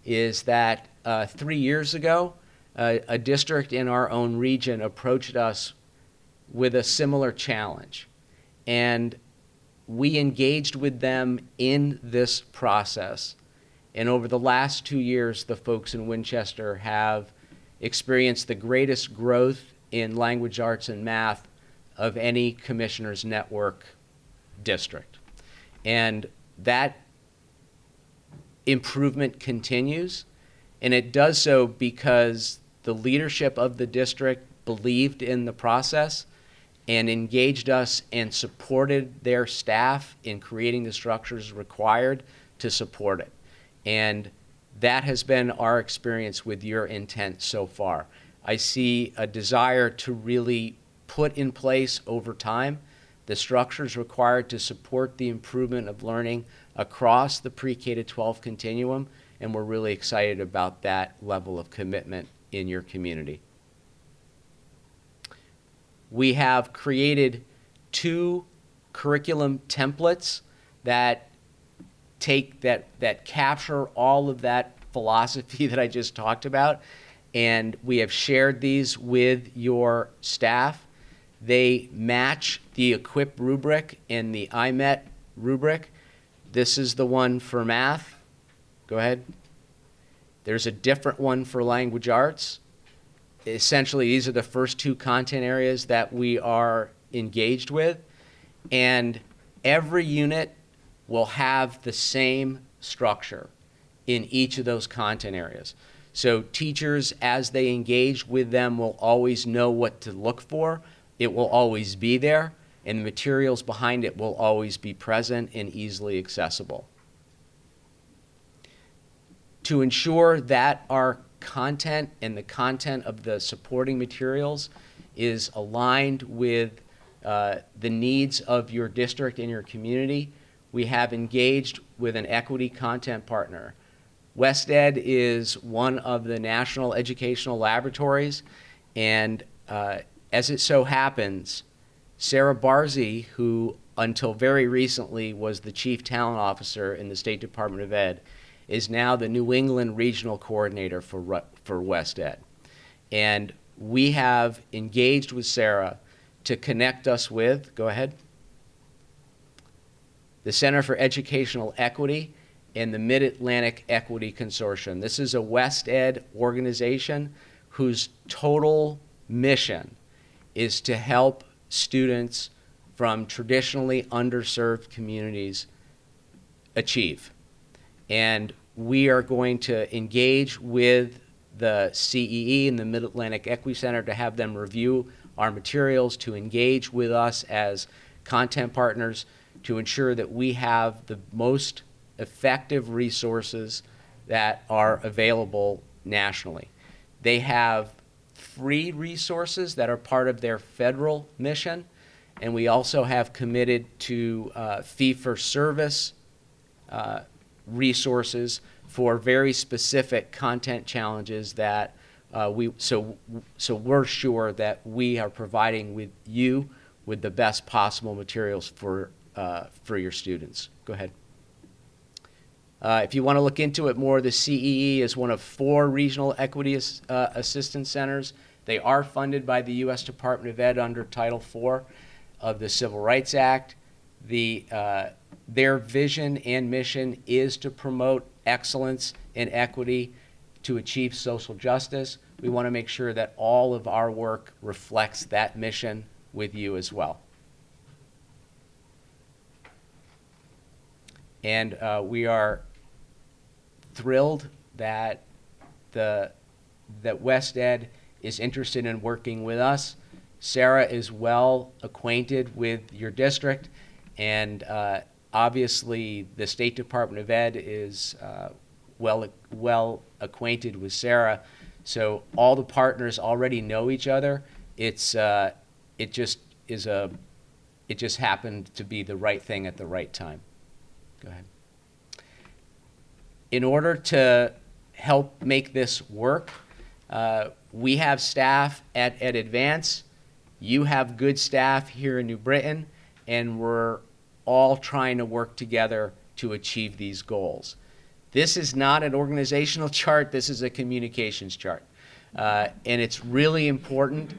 is that 3 years ago, a district in our own region approached us with a similar challenge. And we engaged with them in this process. And over the last 2 years, the folks in Winchester have experienced the greatest growth in language arts and math of any Commissioners Network district. And that improvement continues, and it does so because the leadership of the district believed in the process and engaged us and supported their staff in creating the structures required to support it. And that has been our experience with your intent so far. I see a desire to really put in place over time the structures required to support the improvement of learning across the pre-K to 12 continuum, and we're really excited about that level of commitment in your community. We have created 2 curriculum templates that capture all of that philosophy that I just talked about, and we have shared these with your staff. They match the EQUIP rubric and the IMET rubric. This is the one for math. Go ahead. There's a different one for language arts. Essentially, these are the first 2 content areas that we are engaged with, and every unit will have the same structure in each of those content areas. So teachers, as they engage with them, will always know what to look for. It will always be there, and the materials behind it will always be present and easily accessible. To ensure that our content and the content of the supporting materials is aligned with the needs of your district and your community, we have engaged with an equity content partner. WestEd is one of the national educational laboratories, and as it so happens, Sarah Barzey, who until very recently was the Chief Talent Officer in the State Department of Ed, is now the New England Regional Coordinator for WestEd. And we have engaged with Sarah to connect us with, go ahead, the Center for Educational Equity and the Mid-Atlantic Equity Consortium. This is a WestEd organization whose total mission is to help students from traditionally underserved communities achieve. And we are going to engage with the CEE and the Mid-Atlantic Equity Center to have them review our materials, to engage with us as content partners, to ensure that we have the most effective resources that are available nationally. They have free resources that are part of their federal mission, and we also have committed to fee-for-service resources for very specific content challenges that so we're sure that we are providing with you with the best possible materials for your students. Go ahead. If you want to look into it more, the CEE is one of 4 regional equity assistance centers. They are funded by the U.S. Department of Ed under Title IV of the Civil Rights Act. Their vision and mission is to promote excellence and equity to achieve social justice. We want to make sure that all of our work reflects that mission with you as well. And we are thrilled that WestEd is interested in working with us. Sarah is well acquainted with your district, and obviously the State Department of Ed is well acquainted with Sarah. So all the partners already know each other. It just happened to be the right thing at the right time. Go ahead. In order to help make this work, we have staff at Advance. You have good staff here in New Britain, and we're all trying to work together to achieve these goals. This is not an organizational chart. This is a communications chart. And it's really important.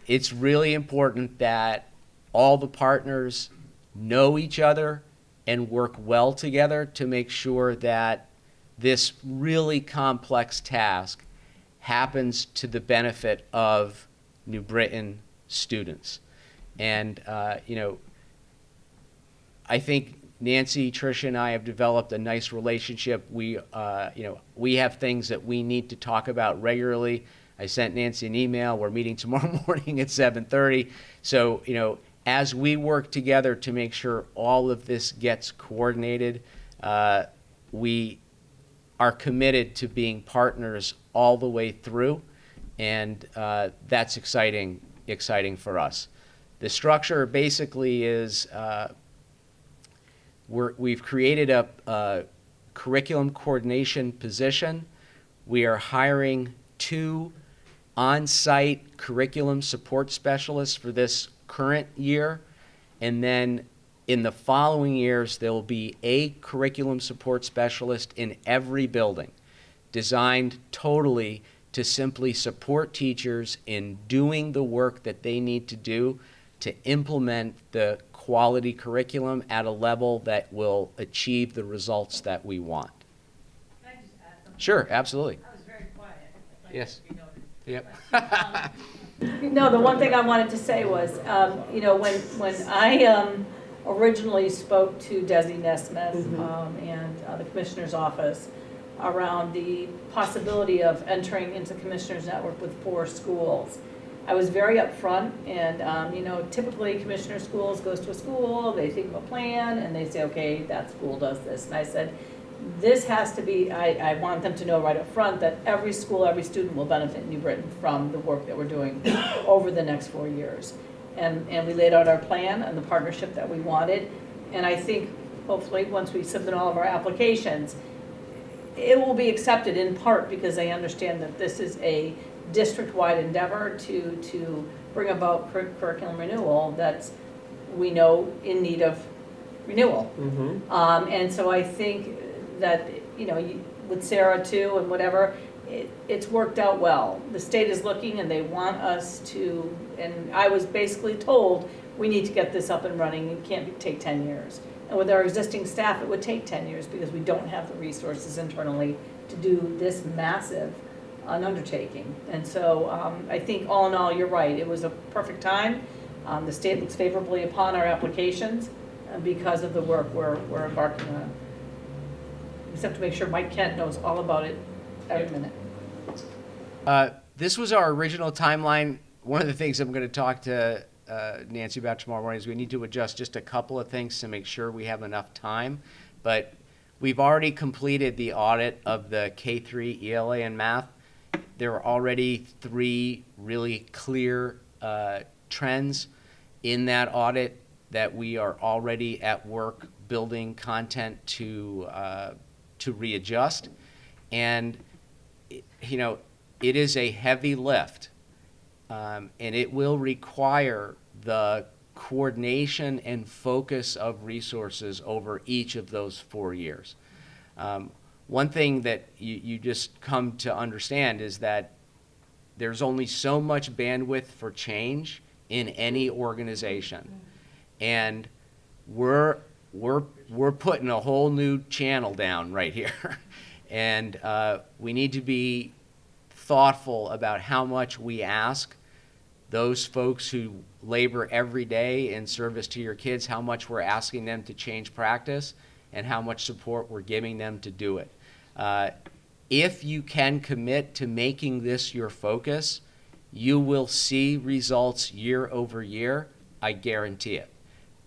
It's really important that all the partners know each other and work well together to make sure that this really complex task happens to the benefit of New Britain students. And, I think Nancy, Tricia, and I have developed a nice relationship. We have things that we need to talk about regularly. I sent Nancy an email. We're meeting tomorrow morning at 7:30. So, as we work together to make sure all of this gets coordinated, we are committed to being partners all the way through, and that's exciting for us. The structure basically is we've created a curriculum coordination position. We are hiring 2 on-site curriculum support specialists for this current year, and then in the following years there will be a curriculum support specialist in every building, designed totally to simply support teachers in doing the work that they need to do to implement the quality curriculum at a level that will achieve the results that we want. Can I just add something? Sure, absolutely. I was very quiet. Yes. Yep. No, the one thing I wanted to say was, when I originally spoke to Desi Nesmith and the Commissioner's Office around the possibility of entering into Commissioner's Network with 4 schools, I was very upfront, and typically Commissioner Schools goes to a school, they think of a plan, and they say, okay, that school does this. And I said, this has to be, I want them to know right up front that every school, every student will benefit in New Britain from the work that we're doing over the next 4 years. And we laid out our plan and the partnership that we wanted. And I think hopefully, once we submit all of our applications, it will be accepted in part because they understand that this is a district-wide endeavor to bring about curriculum renewal that's, we know, in need of renewal. And so I think that, you know, with Sarah too and whatever, it's worked out well. The state is looking and they want us to, and I was basically told, we need to get this up and running, it can't take 10 years. And with our existing staff, it would take 10 years because we don't have the resources internally to do this massive an undertaking. And so I think all in all, you're right, it was a perfect time. The state looks favorably upon our applications because of the work we're embarking on. We just have to make sure Mike Kent knows all about it every minute. This was our original timeline. One of the things I'm going to talk to Nancy about tomorrow morning is we need to adjust just a couple of things to make sure we have enough time. But we've already completed the audit of the K3 Ela in math. There are already 3 really clear trends in that audit that we are already at work building content to readjust. And, you know, it is a heavy lift, and it will require the coordination and focus of resources over each of those 4 years. One thing that you just come to understand is that there's only so much bandwidth for change in any organization. And we're putting a whole new channel down right here. And we need to be thoughtful about how much we ask those folks who labor every day in service to your kids, how much we're asking them to change practice, and how much support we're giving them to do it. If you can commit to making this your focus, you will see results year over year, I guarantee it.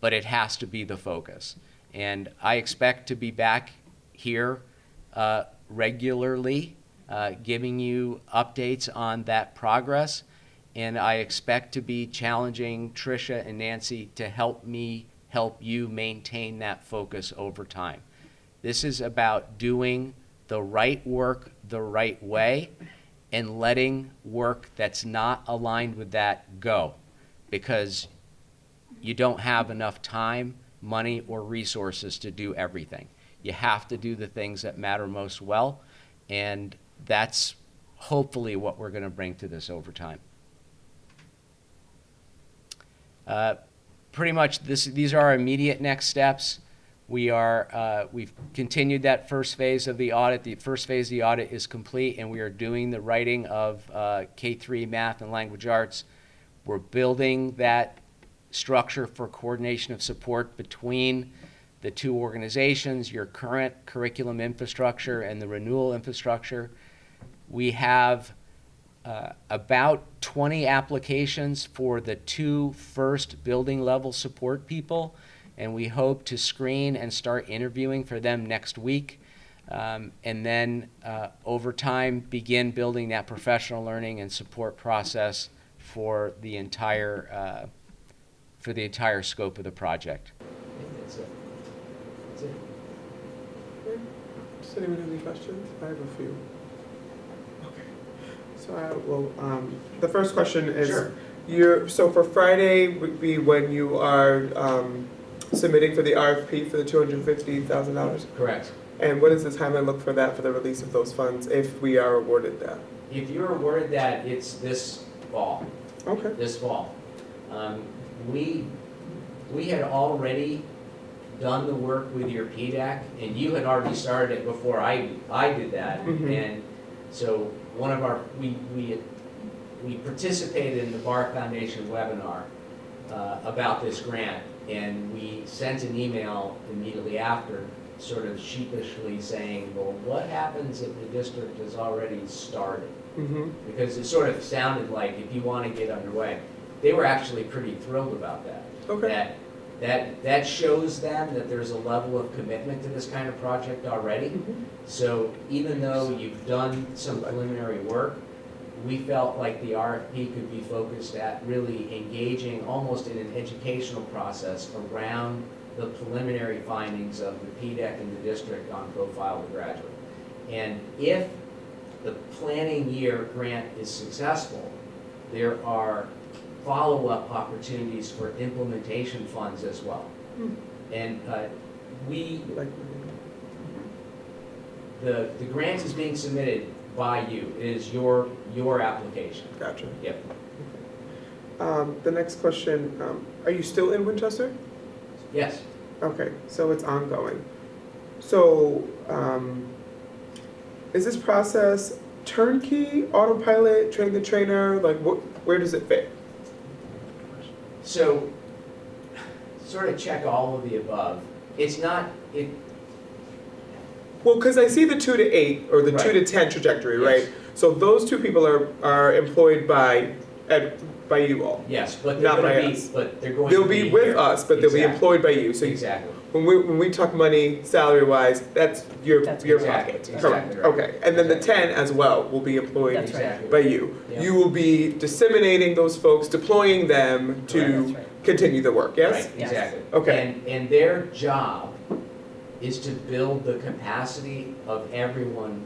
But it has to be the focus. And I expect to be back here regularly, giving you updates on that progress. And I expect to be challenging Tricia and Nancy to help me help you maintain that focus over time. This is about doing the right work the right way and letting work that's not aligned with that go, because you don't have enough time, money, or resources to do everything. You have to do the things that matter most well, and that's hopefully what we're going to bring to this over time. Pretty much these are our immediate next steps. We've continued that first phase of the audit. The first phase of the audit is complete, and we are doing the writing of K3 Math and Language Arts. We're building that structure for coordination of support between the 2 organizations, your current curriculum infrastructure and the renewal infrastructure. We have about 20 applications for the 2 first building level support people, and we hope to screen and start interviewing for them next week, and then over time begin building that professional learning and support process for the entire scope of the project. That's it. That's it. Okay. Does anyone have any questions? I have a few. Okay. So I will, the first question is, Sure. So for Friday would be when you are submitting for the RFP for the $250,000? Correct. And what is the timeline look for that, for the release of those funds, if we are awarded that? If you're awarded that, it's this fall. Okay. This fall. We had already done the work with your PDAC, and you had already started it before I did that. Mm-hmm. And so one of our, we participated in the Bar Foundation webinar about this grant, and we sent an email immediately after, sort of sheepishly saying, well, what happens if the district has already started? Mm-hmm. Because it sort of sounded like if you want to get underway. They were actually pretty thrilled about that. Okay. That shows them that there's a level of commitment to this kind of project already. Mm-hmm. So even though you've done some preliminary work, we felt like the RFP could be focused at really engaging almost in an educational process around the preliminary findings of the PDEC and the district on profile of the graduate. And if the planning year grant is successful, there are follow-up opportunities for implementation funds as well. And the grant is being submitted by you. It is your application. Gotcha. Yep. The next question, are you still in Winchester? Yes. Okay, so it's ongoing. So, is this process turnkey, autopilot, train the trainer? Like, where does it fit? So, sort of check all of the above. It's not, Well, because I see the 2 to 8 or the 2 Right. to 10 trajectory, Yes. right? So those two people are employed by you all. yes, but Not by they're going us. to be, but they're going They'll to be with here. us, but they'll be Exactly. employed by you. So Exactly. when we talk money, salary wise, that's your That's pocket. exactly Correct. right. Okay, and then the Exactly. 10 as well will be employed That's right. Exactly. by you. Yep. You will be disseminating those folks, deploying them to That's right. continue the work. Yes. Right, Yes. exactly. Okay. And their job is to build the capacity of everyone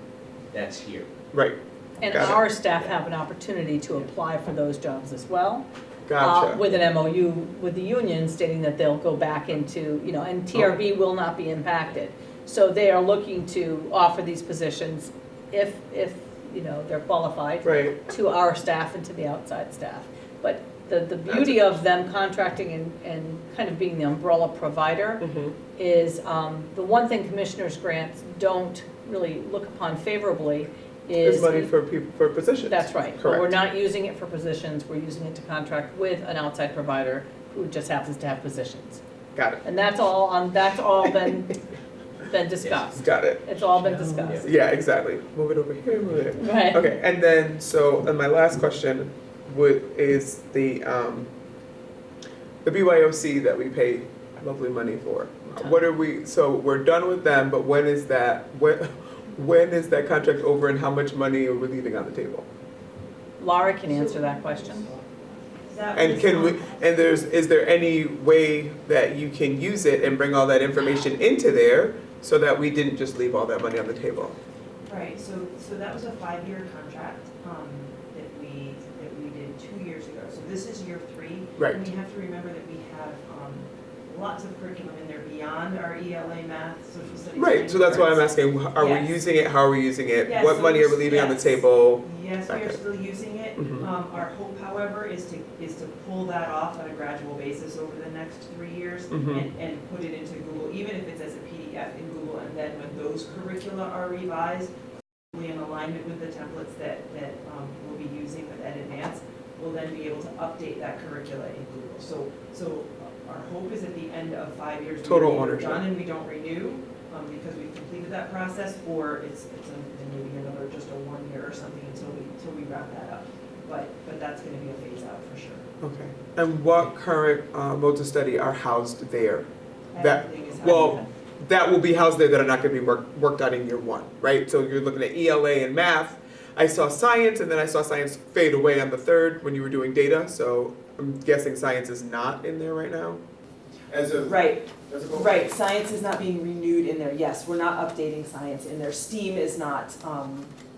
that's here. Right. And Got it. our staff have an opportunity to apply for those jobs as well. Gotcha. With an MOU with the union stating that they'll go back into, and TRB will not be impacted. So they are looking to offer these positions if they're qualified Right. to our staff and to the outside staff. But the beauty of them contracting and kind of being the umbrella provider Mhm. is the one thing commissioners' grants don't really look upon favorably There's is. money for people for positions. That's right, but we're Correct. not using it for positions, we're using it to contract with an outside provider who just happens to have positions. Got it. And that's all been discussed. Got it. It's all been discussed. Yeah, exactly. Move it over here, move it. Right. Okay, and then, and my last question is the BYOC that we pay lovely money for. What are we, so we're done with them, but when is that contract over and how much money are we leaving on the table? Laura can answer that question. And is there any way that you can use it and bring all that information into there so that we didn't just leave all that money on the table? Right, so that was a 5-year contract that we did 2 years ago. So this is year 3. Right. And we have to remember that we have lots of curriculum in there beyond our ELA, math, social studies. Right, so that's why I'm arts. asking, are we Yes. using it, how are we using it? Yes, What so money are we leaving on the yes. table? Yes, we Okay. are still using it. Mhm. Our hope, however, is to pull that off on a gradual basis over the next 3 years Mhm. and put it into Google, even if it's as a PDF in Google, and then when those curricula are revised, in alignment with the templates that we'll be using with Ed Advance, we'll then be able to update that curricula in Google. So our hope is at the end of 5 years, Total we're either ownership. done and we don't renew, because we've completed that process, or it's maybe another just a 1 year or something until we wrap that up. But that's gonna be a phase out for sure. Okay, and what current modes of study are housed there? That, Everything is well, that will be housed there that are not gonna be worked on in year 1, right? So you're looking at ELA and math. I saw science, and then I saw science fade away on the 3rd when you were doing data, so I'm guessing science is not in there right now? Right, science is not being renewed in there, yes, we're not updating science in there. STEAM is not,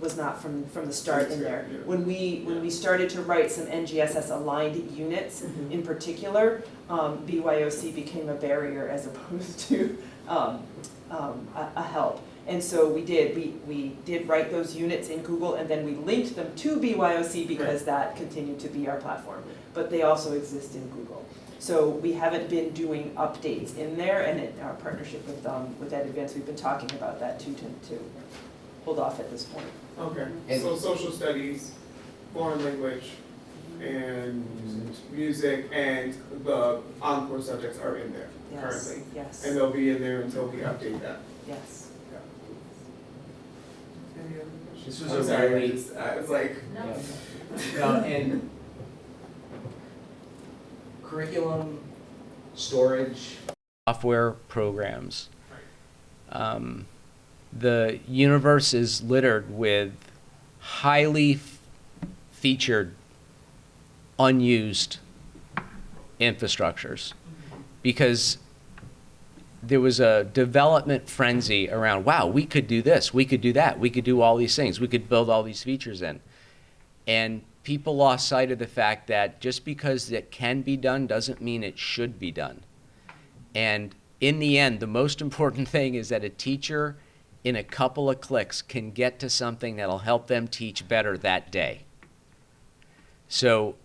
was not from the start in there. When we started to write some NGSS aligned units in particular, BYOC became a barrier as opposed to a help. And so we did write those units in Google, and then we linked them to BYOC because that continued to be our platform. But they also exist in Google. So we haven't been doing updates in there, and in our partnership with Ed Advance, we've been talking about that too, to hold off at this point. Okay, And- so social studies, foreign language, and music, and the encore subjects are in there Yes, currently. yes, And they'll be in there until we update that. yes. Any other questions? This was I'm a sorry, really- I was like, And curriculum, storage, software programs. The universe is littered with highly featured, unused infrastructures. Because there was a development frenzy around, wow, we could do this, we could do that, we could do all these things, we could build all these features in. And people lost sight of the fact that just because it can be done doesn't mean it should be done. And in the end, the most important thing is that a teacher in a couple of clicks can get to something that'll help them teach better that day. So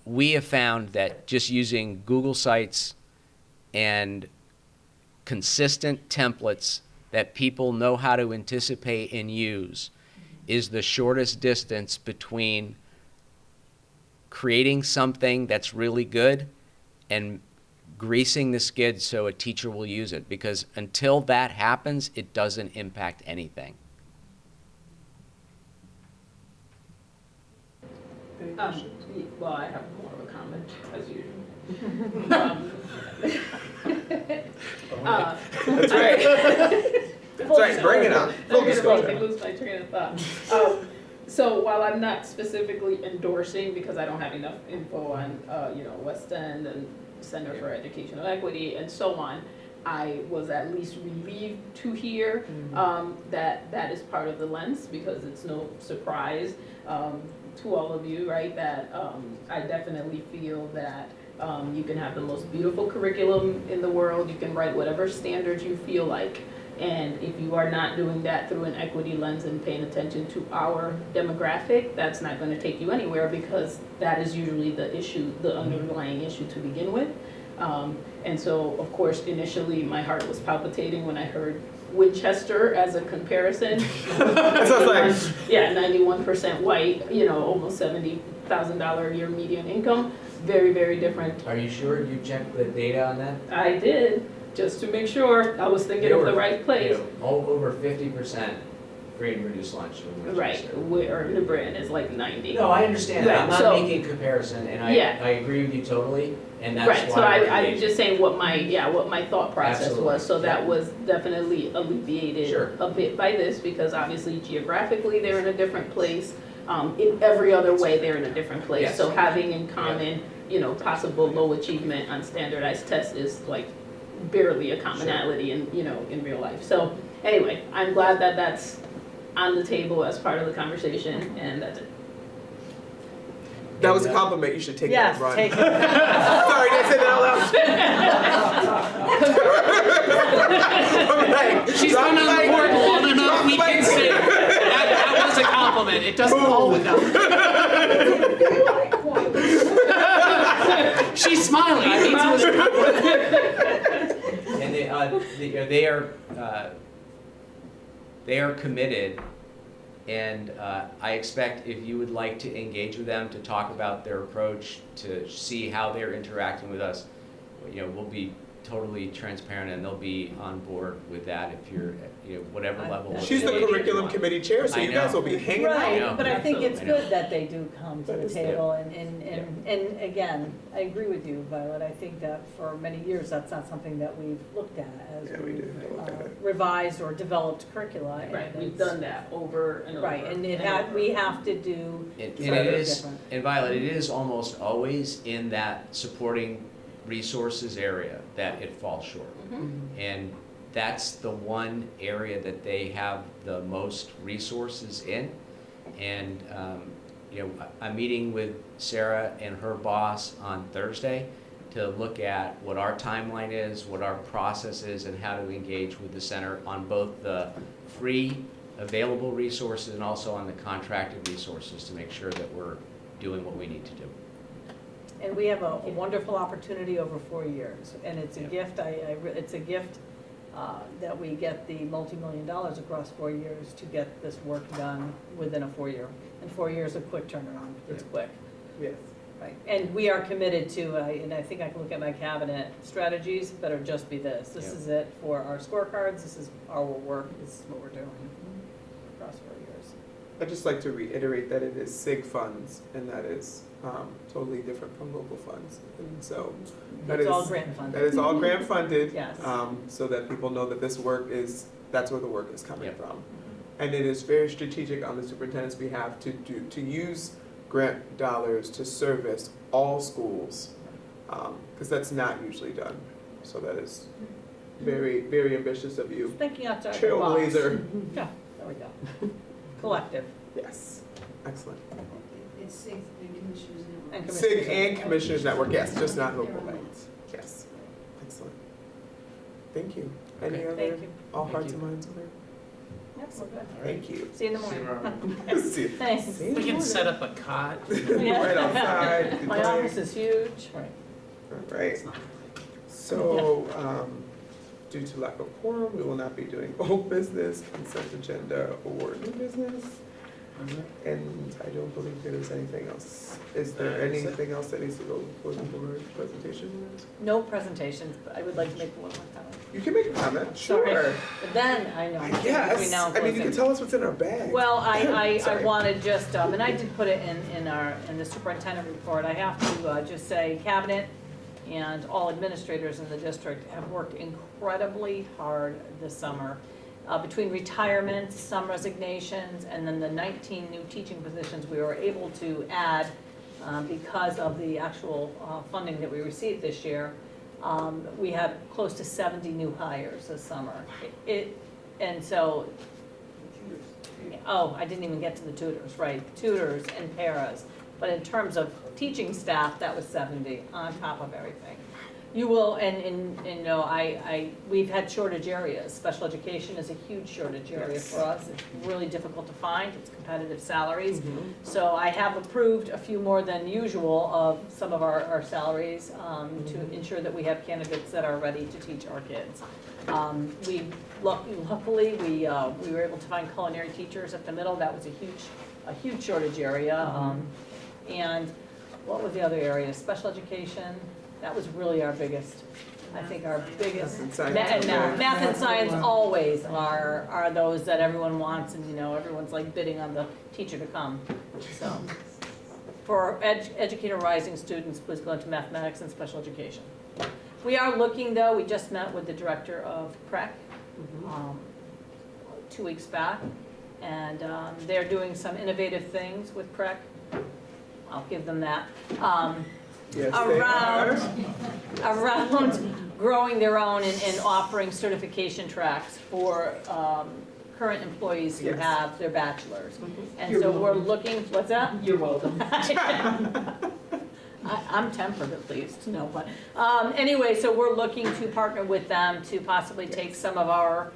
we have found that just using Google Sites and consistent templates that people know how to anticipate and use is the shortest distance between creating something that's really good and greasing the skids so a teacher will use it. Because until that happens, it doesn't impact anything. Well, I have more of a comment, as usual. That's right. That's right, bring it up. Full disclosure. I lose my train of thought. So while I'm not specifically endorsing, because I don't have enough info on, West End and Center for Educational Equity and so on, I was at least relieved to hear that is part of the lens, because it's no surprise to all of you, right, that I definitely feel that you can have the most beautiful curriculum in the world, you can write whatever standards you feel like, and if you are not doing that through an equity lens and paying attention to our demographic, that's not going to take you anywhere, because that is usually the issue, the underlying issue to begin with. And so, of course, initially my heart was palpitating when I heard Winchester as a comparison. Sounds like 91% white, almost $70,000 a year median income. Very, very different. Are you sure you checked the data on that? I did, just to make sure I was thinking of the right place. Over 50% free and reduced lunch. Right, where the brand is like 90. No, I understand that. Right, I'm not so- making comparison, and I agree with you totally, and that's Right, why so we're I'm engaged. just saying what my thought process Absolutely. was, so that was definitely alleviated Sure. a bit by this, because obviously geographically they're in a different place, in every other way they're in a different place, Yes. so having in common, possible low achievement on standardized tests is like barely a commonality in real life. So anyway, I'm glad that that's on the table as part of the conversation, and that's it. That was a compliment. You should take that and run. Take it. Sorry, did I say that out loud? She's been on the board long enough, we can say that was a compliment. It doesn't always She's smiling. It means it was a compliment. And they are committed, and I expect if you would like to engage with them to talk about their approach, to see how they're interacting with us, we'll be totally transparent, and they'll be on board with that if you're whatever level. She's the curriculum committee chair, so I you guys know. will be hanging Right, out. but I think it's I know. good that they do come to That the is table, and again, I agree with you, Violet, I think that for many years, that's not something that we've looked at as Yeah, we we've did look at it. revised or developed curricula. and Right, we've it's- done that over and over. Right, and over. we have to do And something it is, different. and Violet, it is almost always in that supporting resources area that it falls short. And that's the one area that they have the most resources in. And, I'm meeting with Sarah and her boss on Thursday to look at what our timeline is, what our process is, and how to engage with the center on both the free available resources and also on the contracted resources to make sure that we're doing what we need to do. And we have a wonderful opportunity over 4 years, and it's a gift, it's a gift that we get the multi-million dollars across 4 years to get this work done within a 4 year. And 4 years, a quick turnaround, it's quick. Yes. Right, and we are committed to, and I think I can look at my cabinet, strategies better just be this. This is it for our scorecards, this is our work, this is what we're doing across 4 years. I'd just like to reiterate that it is SIG funds, and that is totally different from local funds. And so that It's is all grant funded. That is all grant funded. Yes. So that people know that this work that's where the work is coming Yep. from. And it is very strategic on the superintendent's behalf to use grant dollars to service all schools, because that's not usually done. So that is Very, very ambitious of you. Thinking outside the box. Trailblazer. Yeah, there we go. Collective. Yes, excellent. It's SIG and Commissioners Network. And SIG and Commissioners Network, yes, just not local lights. Yes, excellent. Thank you. Any Okay. other, Thank you. all hearts and minds clear? Yep, we're good. Thank you. See you in the morning. See you. Thanks. See you We can tomorrow. set up a cot. Right outside. My office is huge. Right. All right. So, due to lack of quorum, we will not be doing old business, consent agenda, or new business. And I don't believe there is anything else. Is there anything else that needs to go before the board presentation? No presentations, but I would like to make one more comment. You can make a comment, Sorry. sure. But then, I know. between Yes, now and I mean, you closing. can tell us what's in our bag. Well, I Sorry. wanted just, and I did put it in the superintendent report, I have to just say, cabinet and all administrators in the district have worked incredibly hard this summer. Between retirements, some resignations, and then the 19 new teaching positions we were able to add because of the actual funding that we received this year. We had close to 70 new hires this summer. And so, oh, I didn't even get to the tutors, right? Tutors and paras. But in terms of teaching staff, that was 70 on top of everything. You will, and you know, we've had shortage areas. Special education is a huge shortage area for us. It's really difficult to find. It's competitive salaries. So I have approved a few more than usual of some of our salaries to ensure that we have candidates that are ready to teach our kids. Luckily, we were able to find culinary teachers at the middle. That was a huge shortage area. And what was the other area? Special education. That was really our biggest, I think our biggest. Math and science always are those that everyone wants, and you know, everyone's like bidding on the teacher to come. So for educator rising students, please go into mathematics and special education. We are looking though, we just met with the director of CREC 2 weeks back, and they're doing some innovative things with CREC. I'll give them that. Yes, around growing their own and offering certification tracks for current employees who have their bachelor's. And so we're looking, what's that? You're welcome. I'm tempered at least, no, but anyway, so we're looking to partner with them to possibly take some of our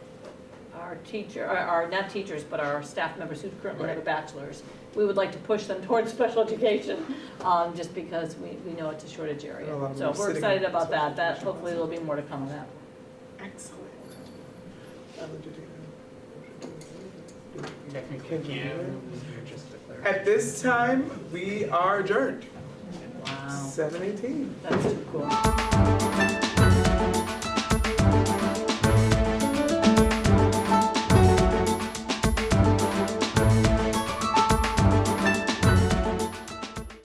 not teachers, but our staff members who currently have a bachelor's. We would like to push them towards special education, just because we know it's a shortage area. So we're excited about that. That hopefully there'll be more to come on that. Excellent. At this time, we are adjourned. Wow. 7:18. That's too cool.